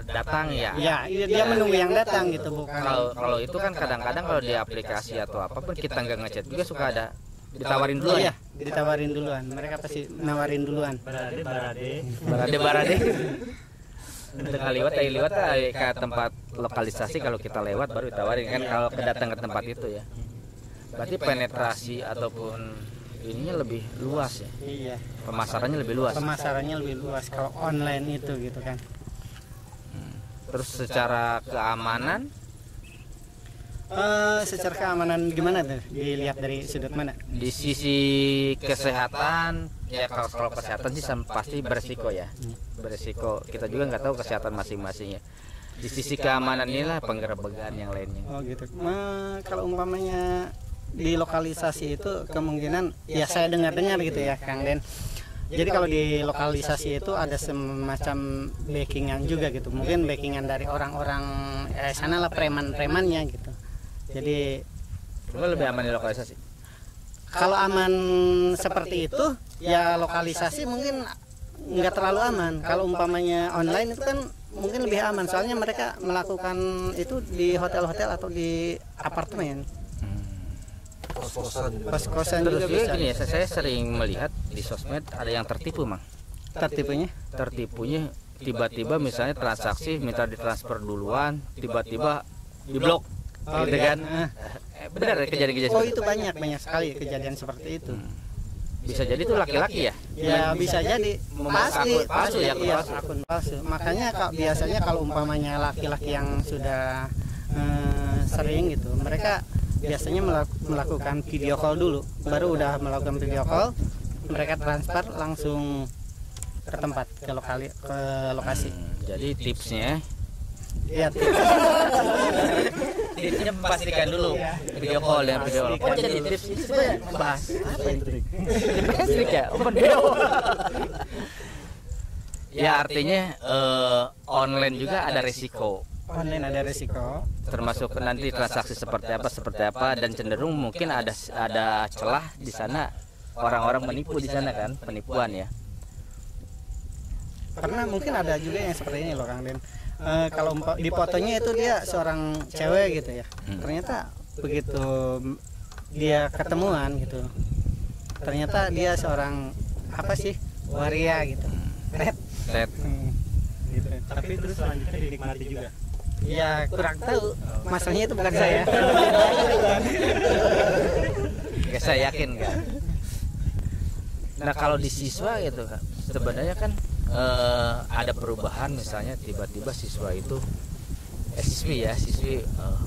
datang ya. Iya, dia menunggu yang datang gitu, bukan. Kalau itu kan kadang-kadang kalau di aplikasi atau apapun kita nggak ngechat juga suka ada ditawarin dulu ya. Ditawarin duluan. Mereka pasti nawarin duluan. Barade. Untuk lewat ke tempat lokalisasi, kalau kita lewat baru ditawarin kan, kalau kedatang ke tempat itu ya. Berarti penetrasi ataupun ininya lebih luas ya. Iya. Pemasarannya lebih luas. Pemasarannya lebih luas kalau online itu gitu kan. Terus secara keamanan? Secara keamanan gimana tuh? Dilihat dari sudut mana? Di sisi kesehatan ya, kalau kesehatan sih pasti beresiko ya. Beresiko, kita juga nggak tahu kesehatan masing-masing ya. Di sisi keamanan inilah penggerebekan yang lainnya. Oh gitu. Kalau umpamanya di lokalisasi itu kemungkinan ya saya dengar-dengar gitu ya Kang Den. Jadi kalau di lokalisasi itu ada semacam backingan juga gitu. Mungkin backingan dari orang-orang sana lah, preman-premannya gitu. Jadi lebih aman di lokalisasi. Kalau aman seperti itu ya lokalisasi mungkin nggak terlalu aman. Kalau umpamanya online itu kan mungkin lebih aman, soalnya mereka melakukan itu di hotel-hotel atau di apartemen. Kos-kosan Terus juga bisa. gini ya, saya sering melihat di sosmed ada yang tertipu Mang. Tertipunya tiba-tiba misalnya transaksi minta ditransfer duluan, tiba-tiba diblok. Gitu kan? Benar kejadian-kejadian. Oh itu banyak sekali kejadian seperti itu. Bisa jadi itu laki-laki ya? Ya bisa jadi. Pasti palsu ya, iya, akun palsu. Makanya biasanya kalau umpamanya laki-laki yang sudah sering gitu, mereka biasanya melakukan video call dulu, baru udah melakukan video call mereka transfer langsung ke tempat, ke lokasi. Jadi tipsnya Ya, tipsnya pastikan dulu video call ya, video call. Oh, jadi tips ini sebenarnya membahas apa itu? Trik ya, open video. Ya artinya online juga ada resiko. online ada resiko. Termasuk nanti transaksi seperti apa dan cenderung mungkin ada celah di sana, orang-orang menipu di sana kan, penipuan ya. Karena mungkin ada juga yang seperti ini loh Kang Den. Kalau di fotonya itu dia seorang cewek gitu ya. Ternyata begitu dia ketemuan gitu, ternyata dia seorang apa sih, waria gitu. Red. Gitu. Tapi terus selanjutnya dinikmati juga. Ya kurang tahu. Masalahnya itu bukan saya. Ya, saya yakin kan. Nah kalau di siswa gitu kan, sebenarnya kan ada perubahan, misalnya tiba-tiba siswa itu siswi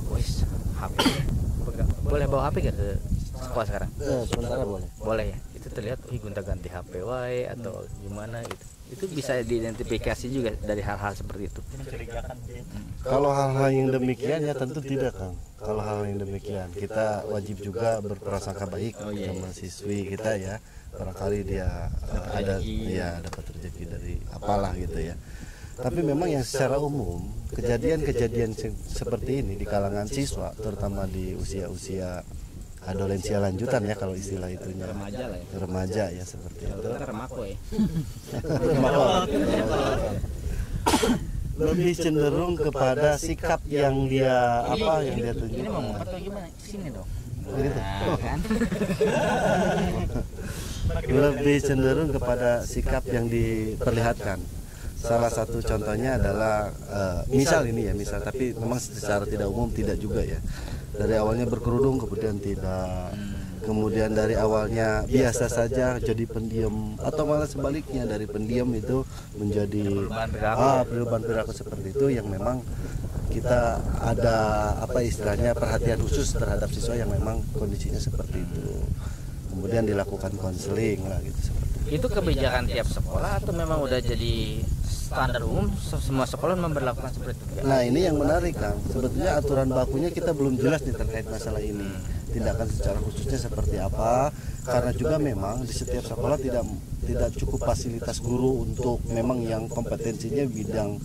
wis HP boleh bawa HP gak ke sekolah sekarang? Sementara boleh. Boleh ya. Itu terlihat gonta-ganti HP wae atau gimana gitu. Itu bisa diidentifikasi juga dari hal-hal seperti itu. Kalau hal-hal yang demikian ya tentu tidak Kang. Kalau hal yang demikian kita wajib juga berprasangka baik sama siswi kita ya. Barangkali dia dapat rezeki dari apalah gitu ya. Tapi memang yang secara umum kejadian-kejadian seperti ini di kalangan siswa, terutama di usia-usia adolensia lanjutan ya kalau istilah itunya, Remaja lah ya. Remaja ya seperti itu. Remako ya. Lebih cenderung kepada sikap yang dia yang dia Ini tunjukkan. mau ngomong atau gimana? Sini dong. Gitu. Nah, kan. Lebih cenderung kepada sikap yang diperlihatkan. Salah satu contohnya adalah misal tapi memang secara tidak umum tidak juga ya. Dari awalnya berkerudung kemudian tidak, kemudian dari awalnya biasa saja jadi pendiam, atau malah sebaliknya dari pendiam itu menjadi perubahan perilaku seperti itu, yang memang kita ada istilahnya perhatian khusus terhadap siswa yang memang kondisinya seperti itu. Kemudian dilakukan konseling lah gitu seperti itu. Itu kebijakan tiap sekolah atau memang udah jadi standar umum, semua sekolah memberlakukan seperti itu? Nah ini yang menarik Kang, sebetulnya aturan bakunya kita belum jelas nih terkait masalah ini. Tindakan secara khususnya seperti apa, karena juga memang di setiap sekolah tidak cukup fasilitas guru untuk memang yang kompetensinya bidang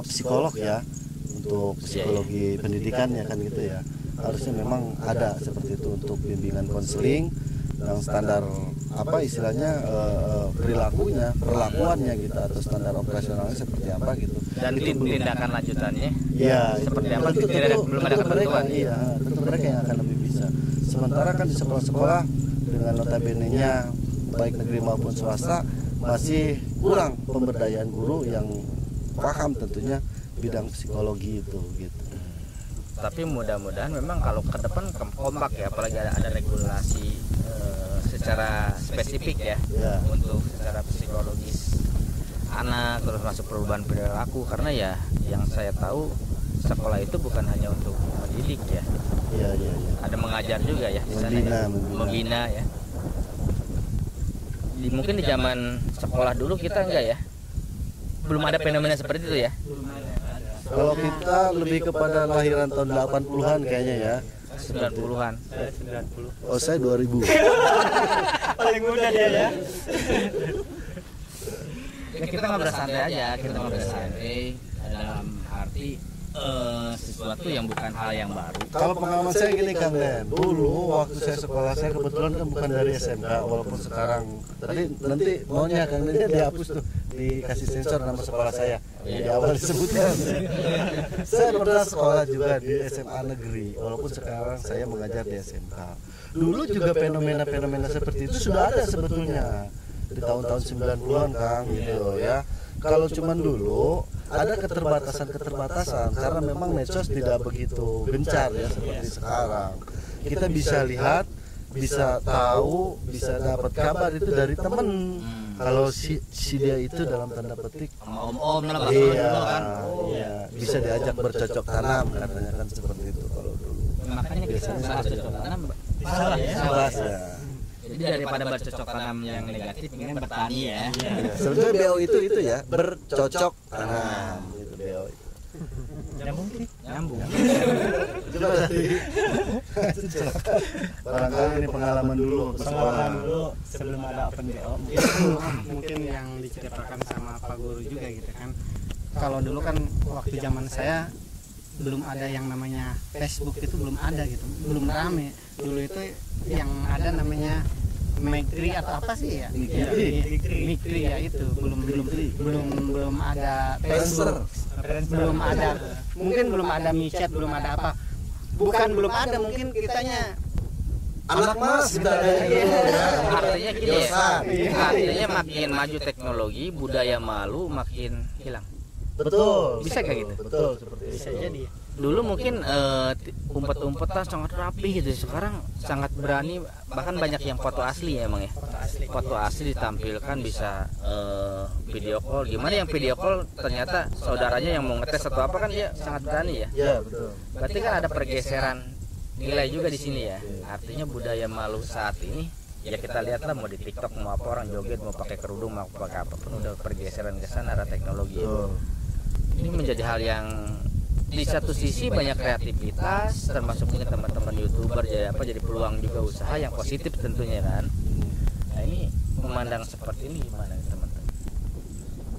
psikolog ya, untuk psikologi pendidikannya kan gitu ya. Harusnya memang ada seperti itu untuk bimbingan konseling yang standar istilahnya perlakuannya gitu, atau standar operasionalnya seperti apa gitu. Dan tindakan lanjutannya ya seperti apa? tentu, Belum ada ketentuan. Iya, tentu mereka yang akan lebih bisa. Sementara kan di sekolah-sekolah dengan notabene-nya baik negeri maupun swasta masih kurang pemberdayaan guru yang paham tentunya bidang psikologi itu gitu. Tapi mudah-mudahan memang kalau ke depan kompak ya, apalagi ada regulasi secara spesifik ya, untuk secara psikologis anak, terus masuk perubahan perilaku, karena ya yang saya tahu sekolah itu bukan hanya untuk mendidik ya. Iya. Ada mengajar juga ya di sana. Membina ya. Mungkin di zaman sekolah dulu kita enggak ya. Belum ada fenomena seperti itu ya. Kalau kita lebih kepada lahiran tahun 80-an kayaknya ya. 90-an. Saya 90. Oh, saya 2000. Paling muda dia ya. Kita ngobrol santai aja, dalam arti sesuatu yang bukan hal yang baru. Kalau pengalaman saya gini Kang Den, dulu waktu saya sekolah, saya kebetulan kan bukan dari SMK, walaupun sekarang tadi nanti maunya Kang Den dihapus tuh, dikasih sensor nama sekolah saya di awal disebutkan. Saya pernah sekolah juga di SMA negeri, walaupun sekarang saya mengajar di SMK. Dulu juga fenomena-fenomena seperti itu sudah ada sebetulnya di tahun-tahun 90-an Kang gitu ya. Kalau cuman dulu ada keterbatasan karena memang medsos tidak begitu gencar ya seperti sekarang. Kita bisa lihat, bisa tahu, bisa dapat kabar itu dari temen. Kalau si dia itu dalam tanda petik Om-om lah iya, bisa diajak bercocok tanam katanya kan seperti itu kalau dulu. makanya kita bahas cocok tanam salah ya. Salah ya. Jadi daripada bercocok tanam yang negatif, mending bertani ya. Sebenarnya BO itu ya, bercocok tanam gitu BO itu. Nyambung sih. Nyambung. Coba tadi. Barangkali ini pengalaman dulu, Pengalaman dulu sebelum ada open BO. Mungkin yang diceritakan sama Pak Guru juga gitu kan. Kalau dulu kan waktu zaman saya belum ada yang namanya Facebook, itu belum ada gitu, belum rame. Dulu itu yang ada namanya Mikri atau apa sih ya? Mikri ya, itu belum ada Facebook, belum ada, mungkin belum ada micet, belum ada apa. Bukan belum ada, mungkin kitanya anak mas sudah ada ya. Artinya gini ya, artinya makin maju teknologi, budaya malu makin hilang. Betul. Bisa kayak gitu? Betul, seperti bisa itu. jadi. Dulu mungkin umpet-umpetan sangat rapi gitu, sekarang sangat berani, bahkan banyak yang foto asli ya emang ya. Foto asli ditampilkan, bisa video call. Gimana yang video call ternyata saudaranya yang mau ngetes atau apa, kan dia sangat berani ya. Ya, betul. Berarti kan ada pergeseran nilai juga di sini ya. Artinya budaya malu saat ini ya kita lihatlah, mau di TikTok mau apa, orang joget mau pakai kerudung mau pakai apapun, udah pergeseran ke sana arah teknologi. Ini menjadi hal yang di satu sisi banyak kreativitas, termasuk mungkin teman-teman YouTuber jadi peluang juga usaha yang positif tentunya kan. Nah ini memandang seperti ini gimana teman-teman?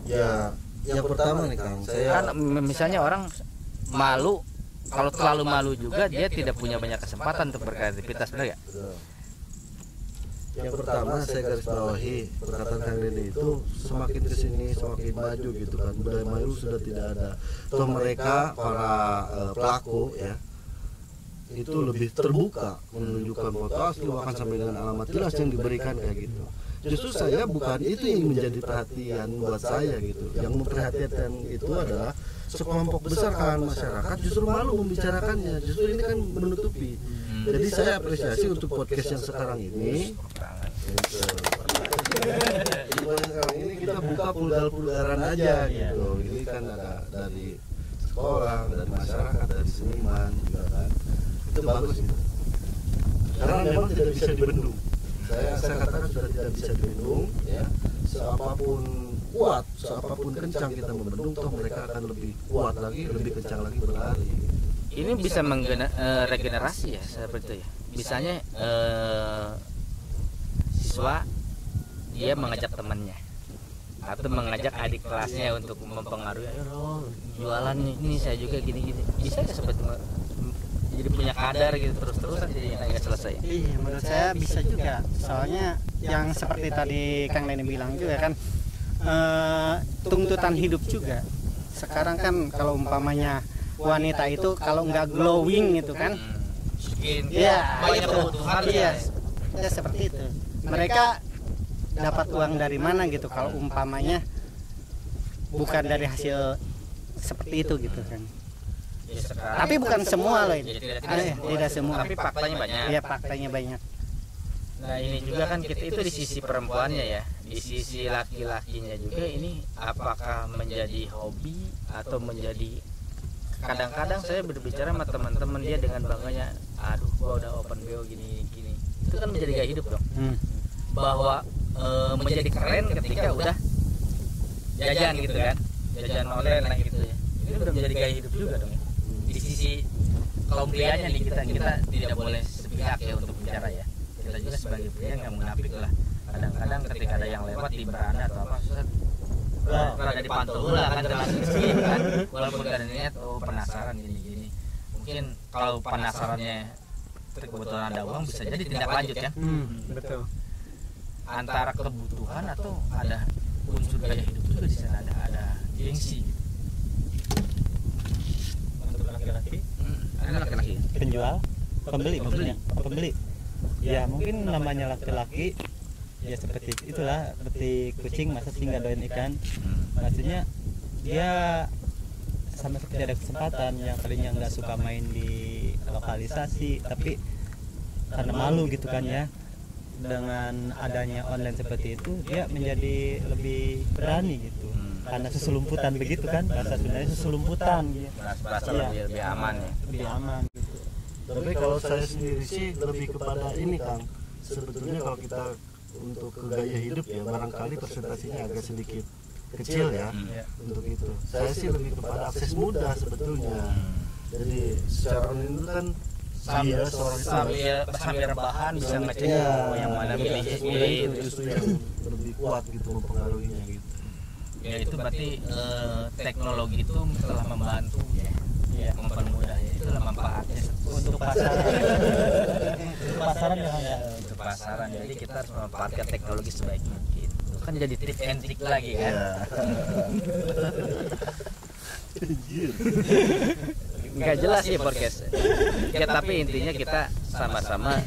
Ya, yang pertama nih Kang, saya Kan misalnya orang malu, kalau terlalu malu juga dia tidak punya banyak kesempatan untuk berkreativitas, benar nggak? betul. Yang pertama saya garis bawahi perkataan Kang Deni itu semakin kesini semakin maju gitu kan, budaya malu sudah tidak ada. Toh mereka para pelaku ya itu lebih terbuka menunjukkan foto asli, bahkan sampai dengan alamat jelas yang diberikan kayak gitu. Justru saya bukan itu yang menjadi perhatian buat saya gitu. Yang memperhatikan itu adalah sekelompok besar kalangan masyarakat justru malu membicarakannya. Justru ini kan menutupi. Jadi saya apresiasi untuk podcast yang sekarang ini. Sekarang ini kita buka pulgar-pulgaran aja gitu. Ini kan ada dari sekolah, dari masyarakat, dari seniman juga kan. Itu bagus itu. Karena memang tidak bisa dibendung. Saya katakan sudah tidak bisa dibendung ya. Seapapun kuat, seapapun kencang kita membendung, toh mereka akan lebih kuat lagi, lebih kencang lagi berlari. Ini bisa regenerasi ya seperti itu ya. Misalnya siswa dia mengajak temannya atau mengajak adik kelasnya untuk mempengaruhi, ayo jualan ini saya juga gini-gini. Bisa nggak seperti jadi punya kadar gitu terus-terusan jadi nggak selesai? Iya, menurut saya bisa juga. Soalnya yang seperti tadi Kang Deni bilang juga kan, tuntutan hidup juga. Sekarang kan kalau umpamanya wanita itu kalau nggak glowing gitu kan, Skin, ya banyak itu, kebutuhan iya, ya seperti itu. Mereka dapat uang dari mana gitu kalau umpamanya bukan dari hasil seperti itu gitu kan. Ya, sekarang, Tapi bukan semua loh ini. ya, Tidak semua. Tapi faktanya banyak. Iya, faktanya banyak. Nah ini juga kan kita itu di sisi perempuannya ya, di sisi laki-lakinya juga ini apakah menjadi hobi atau menjadi, kadang-kadang saya berbicara sama teman-teman dia dengan bangganya, aduh gua udah open BO gini, itu kan menjadi gaya hidup dong. Bahwa menjadi keren ketika udah jajan gitu kan, jajan online lah gitu ya, ini udah menjadi gaya hidup juga dong ya. Di sisi kaum prianya nih kita tidak boleh sepihak ya untuk bicara ya. Kita juga sebagai pria nggak munafik lah. Kadang-kadang ketika ada yang lewat di beranda atau apa, kalau ada dipantau lah kan jelas sih kan. Walaupun gak ada niat, oh penasaran gini. Mungkin kalau penasarannya kebetulan ada uang bisa jadi tindak lanjut ya. Betul. Antara kebutuhan atau ada unsur gaya hidup juga di sana, ada gengsi. Untuk laki-laki, Ada laki-laki. penjual, pembeli maksudnya, pembeli. Ya mungkin namanya laki-laki ya seperti itulah, seperti kucing masa sih nggak doyan ikan. Maksudnya dia sama seperti ada kesempatan yang tadinya nggak suka main di lokalisasi, tapi karena malu gitu kan ya, dengan adanya online seperti itu dia menjadi lebih berani gitu. Karena seselumputan begitu kan, bahasa sebenarnya seselumputan gitu. Bahasa Iya. lebih aman ya. Lebih aman gitu. Tapi kalau saya sendiri sih lebih kepada ini Kang, sebetulnya kalau kita untuk ke gaya hidup ya barangkali presentasinya agak sedikit kecil ya untuk itu. Saya sih lebih kepada akses mudah sebetulnya. Jadi secara online itu kan sambil rebahan bisa ngecek yang mana pilih itu justru yang lebih kuat gitu mempengaruhinya gitu. Ya itu berarti teknologi itu telah membantu ya, mempermudah ya, itulah manfaatnya Untuk pasaran. Untuk pasaran ya. untuk pasaran. Jadi kita harus memanfaatkan teknologi sebaik mungkin. Kan jadi tips and trick lagi kan. Nggak jelas sih podcast ya, tapi intinya kita sama-sama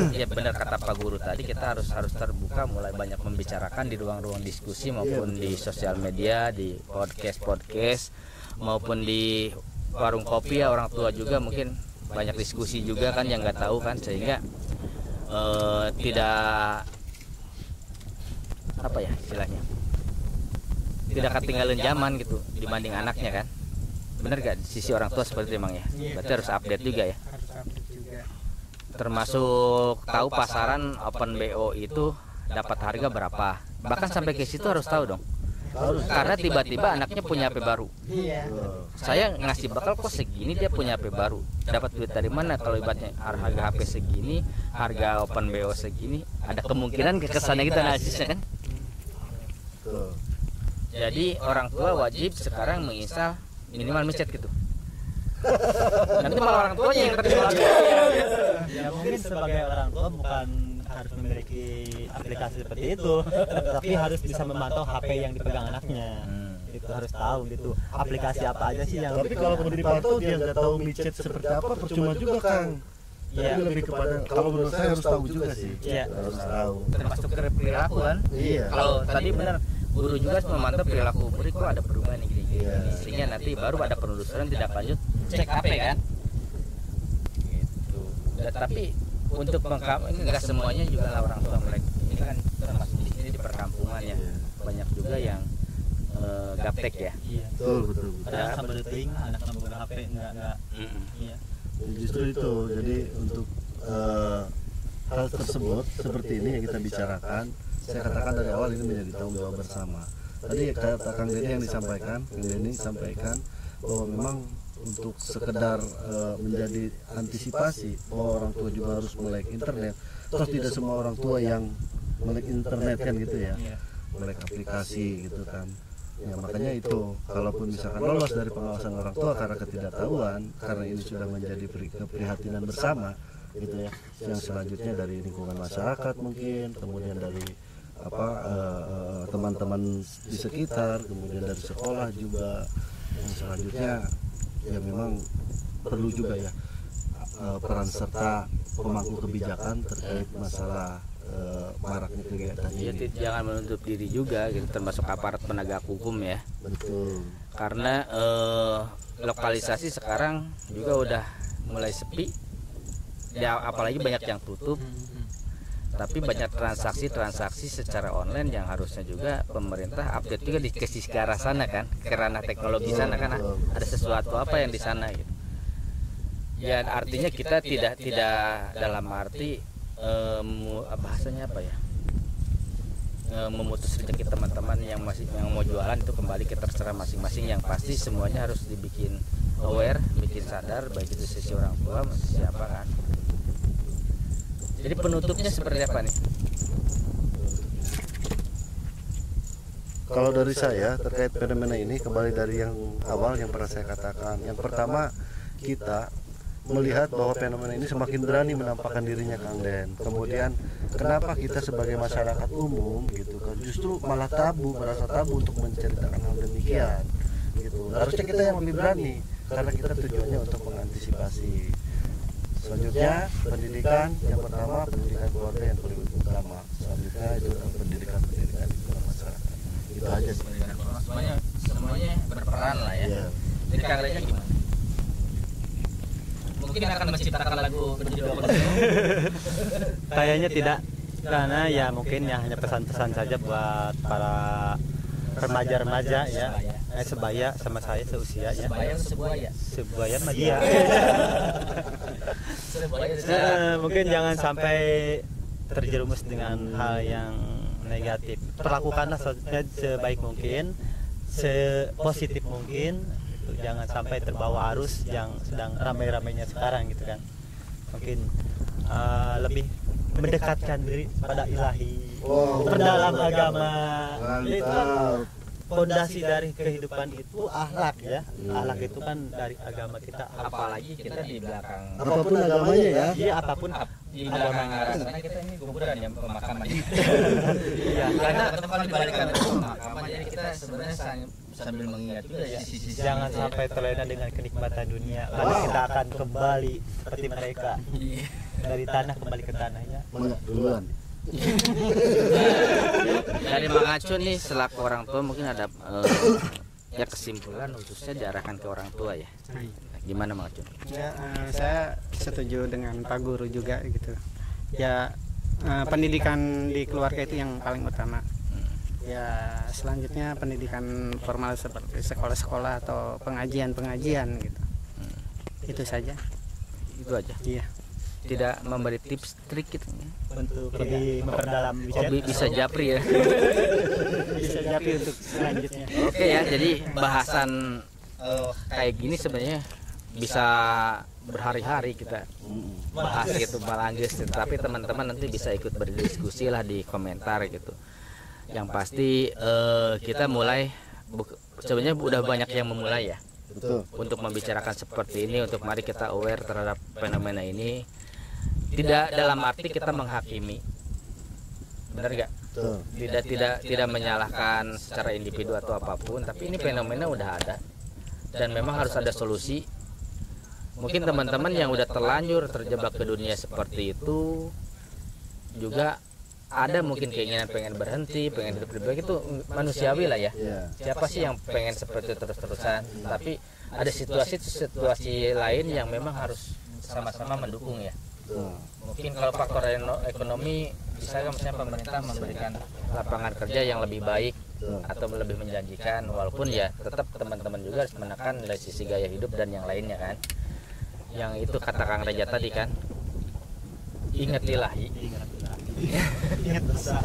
ya benar kata Pak Guru tadi, kita harus terbuka, mulai banyak membicarakan di ruang-ruang diskusi maupun di sosial media, di podcast maupun di warung kopi ya, orang tua juga mungkin banyak diskusi juga kan yang nggak tahu kan, sehingga tidak apa ya istilahnya, tidak ketinggalan zaman gitu dibanding anaknya kan. Bener gak sisi orang tua seperti itu emang ya? Berarti harus update juga ya? Harus update juga. Termasuk tahu pasaran open BO itu dapat harga berapa. Bahkan sampai ke situ harus tahu dong. Karena tiba-tiba anaknya punya HP baru. Iya. Saya ngasih bakal kok segini, dia punya HP baru. Dapat duit dari mana? Kalau ibaratnya harga HP segini, harga open BO segini, ada kemungkinan kekesannya kita analisisnya kan? Jadi orang tua wajib sekarang menginstal minimal micet gitu. Nanti malah orang tuanya yang terjual. Ya mungkin sebagai orang tua bukan harus memiliki aplikasi seperti itu, tapi harus bisa memantau HP yang dipegang anaknya. Itu harus tahu gitu aplikasi apa aja sih yang. Tapi kalau dipantau dia nggak tahu micet seperti apa, percuma juga Kang. Tapi lebih kepada kalau menurut saya harus tahu juga sih. Iya. Harus tahu. Termasuk perilaku kan. Iya. Kalau tadi benar guru juga harus memantau perilaku murid, kok ada perubahan yang gini-gini. Sehingga nanti baru ada penelusuran tidak lanjut cek HP kan. Gitu. Dan, tapi untuk ini nggak semuanya juga lah orang tua mereka. Ini kan termasuk di sini di perkampungan ya. Banyak juga yang gaptek ya. Iya. Betul. Padahal sambil deting anak memegang HP enggak. Iya. Justru itu. Jadi untuk hal tersebut seperti ini yang kita bicarakan, saya katakan dari awal ini menjadi tanggung jawab bersama. Tadi kata Kang Denny yang disampaikan, bahwa memang untuk sekedar menjadi antisipasi bahwa orang tua juga harus melek internet. Terus tidak semua orang tua yang melek internet kan gitu ya, melek aplikasi gitu kan. Ya makanya itu, kalaupun misalkan lolos dari pengawasan orang tua karena ketidaktahuan, karena ini sudah menjadi keprihatinan bersama gitu ya. Yang selanjutnya dari lingkungan masyarakat mungkin, kemudian dari teman-teman di sekitar, kemudian dari sekolah juga. Yang selanjutnya ya memang perlu juga ya peran serta pemangku kebijakan terkait masalah maraknya kegiatan Ya, ini. jangan menutup diri juga gitu, termasuk aparat penegak hukum ya. Betul. Karena lokalisasi sekarang juga udah mulai sepi ya, apalagi banyak yang tutup. Tapi banyak transaksi secara online yang harusnya juga pemerintah update juga di sisi ke arah sana kan, ke ranah teknologi sana kan, ada sesuatu apa yang di sana gitu. Ya artinya kita tidak dalam arti bahasanya apa ya, memutus rezeki teman-teman yang mau jualan itu kembali ke terserah masing-masing. Yang pasti semuanya harus dibikin aware, bikin sadar, baik itu sisi orang tua maupun siapa kan. Jadi penutupnya seperti apa nih? Kalau dari saya terkait fenomena ini, kembali dari yang awal yang pernah saya katakan. Yang pertama, kita melihat bahwa fenomena ini semakin berani menampakkan dirinya, Kang Den. Kemudian kenapa kita sebagai masyarakat umum gitu kan justru malah merasa tabu untuk menceritakan hal demikian gitu. Harusnya kita yang lebih berani karena kita tujuannya untuk mengantisipasi. Selanjutnya pendidikan, yang pertama pendidikan keluarga yang paling utama. Selanjutnya itu pendidikan di dalam masyarakat. Itu aja sih. Semuanya berperan lah ya. Jadi Kang Reza gimana? Mungkin akan menciptakan lagu berjudul apa? Kayaknya tidak, karena ya mungkin ya hanya pesan-pesan saja buat para remaja-remaja ya, sebaya sama saya seusia ya. Sebaya atau sebuaya? Sebaya mah dia. Mungkin jangan sampai terjerumus dengan hal yang negatif. Perlakukanlah sebaik mungkin, sepositif mungkin. Jangan sampai terbawa arus yang sedang ramai-ramainya sekarang gitu kan. Mungkin lebih mendekatkan diri pada ilahi, perdalam agama. Itu kan fondasi dari kehidupan itu akhlak ya. Akhlak itu kan dari agama kita. Apalagi kita di belakang Apapun agamanya ya. Iya, apapun di belakang arah sana kita ini kuburan yang pemakaman. Iya, Karena tempat di balik pemakaman, jadi kita sebenarnya sambil mengingat juga ya sisi-sisi jangan sampai terlena dengan kenikmatan dunia. Karena kita akan kembali seperti mereka. Dari tanah kembali ke tanahnya. Mana duluan? Dari Mang Acun nih selaku orang tua mungkin ada ya kesimpulan khususnya diarahkan ke orang tua ya. Gimana Mang Acun? Ya, saya setuju dengan Pak Guru juga gitu. Ya, pendidikan di keluarga itu yang paling utama. Ya, selanjutnya pendidikan formal seperti sekolah-sekolah atau pengajian-pengajian gitu. Itu saja. Itu aja. Iya. Tidak memberi tips trik gitu. Untuk lebih memperdalam Bisa japri ya. Bisa jadi untuk selanjutnya. Oke ya, jadi bahasan kayak gini sebenarnya bisa berhari-hari kita bahas gitu Balanggis, tapi teman-teman nanti bisa ikut berdiskusi lah di komentar gitu. Yang pasti kita mulai sebenarnya udah banyak yang memulai ya. Betul. Untuk membicarakan seperti ini, untuk mari kita aware terhadap fenomena ini. Tidak dalam arti kita menghakimi, benar nggak? Tidak menyalahkan secara individu atau apapun, tapi ini fenomena udah ada dan memang harus ada solusi. Mungkin teman-teman yang udah terlanjur terjebak ke dunia seperti itu juga ada mungkin keinginan pengen berhenti, pengen hidup lebih baik, itu manusiawi lah ya. Siapa sih yang pengen seperti itu terus-terusan? Tapi ada situasi lain yang memang harus sama-sama mendukung ya. Mungkin kalau faktor ekonomi bisa kan misalnya pemerintah memberikan lapangan kerja yang lebih baik atau lebih menjanjikan, walaupun ya tetap teman-teman juga harus menekan dari sisi gaya hidup dan yang lainnya kan. Yang itu kata Kang Reja tadi kan, ingat lillahi. ingat dosa.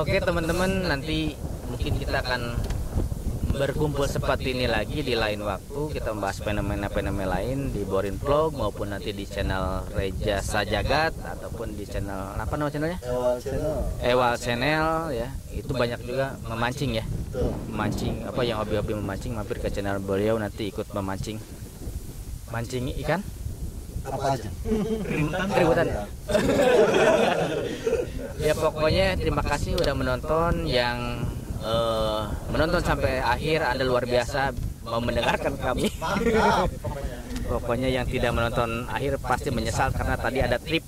Oke teman-teman, nanti mungkin kita akan berkumpul seperti ini lagi di lain waktu. Kita membahas fenomena-fenomena lain di Borin Vlog maupun nanti di channel Reja Sajagat ataupun di channel apa nama channelnya? Ewal Channel ya. Itu banyak juga memancing ya. Memancing apa yang hobi-hobi memancing, mampir ke channel beliau nanti ikut memancing. Mancing ikan? Apa aja? Keributan. Ya pokoknya terima kasih udah menonton, yang menonton sampai akhir. Anda luar biasa mau mendengarkan kami. Pokoknya yang tidak menonton akhir pasti menyesal karena tadi ada tip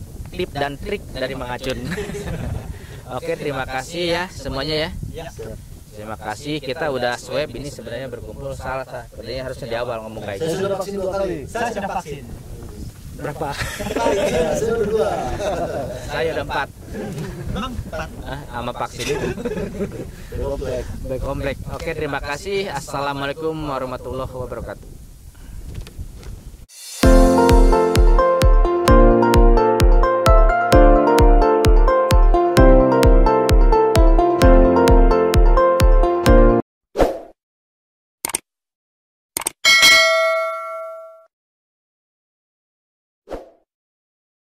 dan trik dari Mang Acun. Oke, terima kasih ya semuanya ya. Terima kasih, kita udah swab ini sebenarnya berkumpul salah. Sebenarnya harusnya di awal ngomong kayak Saya gitu. sudah vaksin 2 kali. Saya sudah vaksin. Berapa? Saya udah 2. Saya udah 4. Memang 4. Sama vaksin itu. Baik komplek. Oke, terima kasih. Assalamualaikum warahmatullahi wabarakatuh.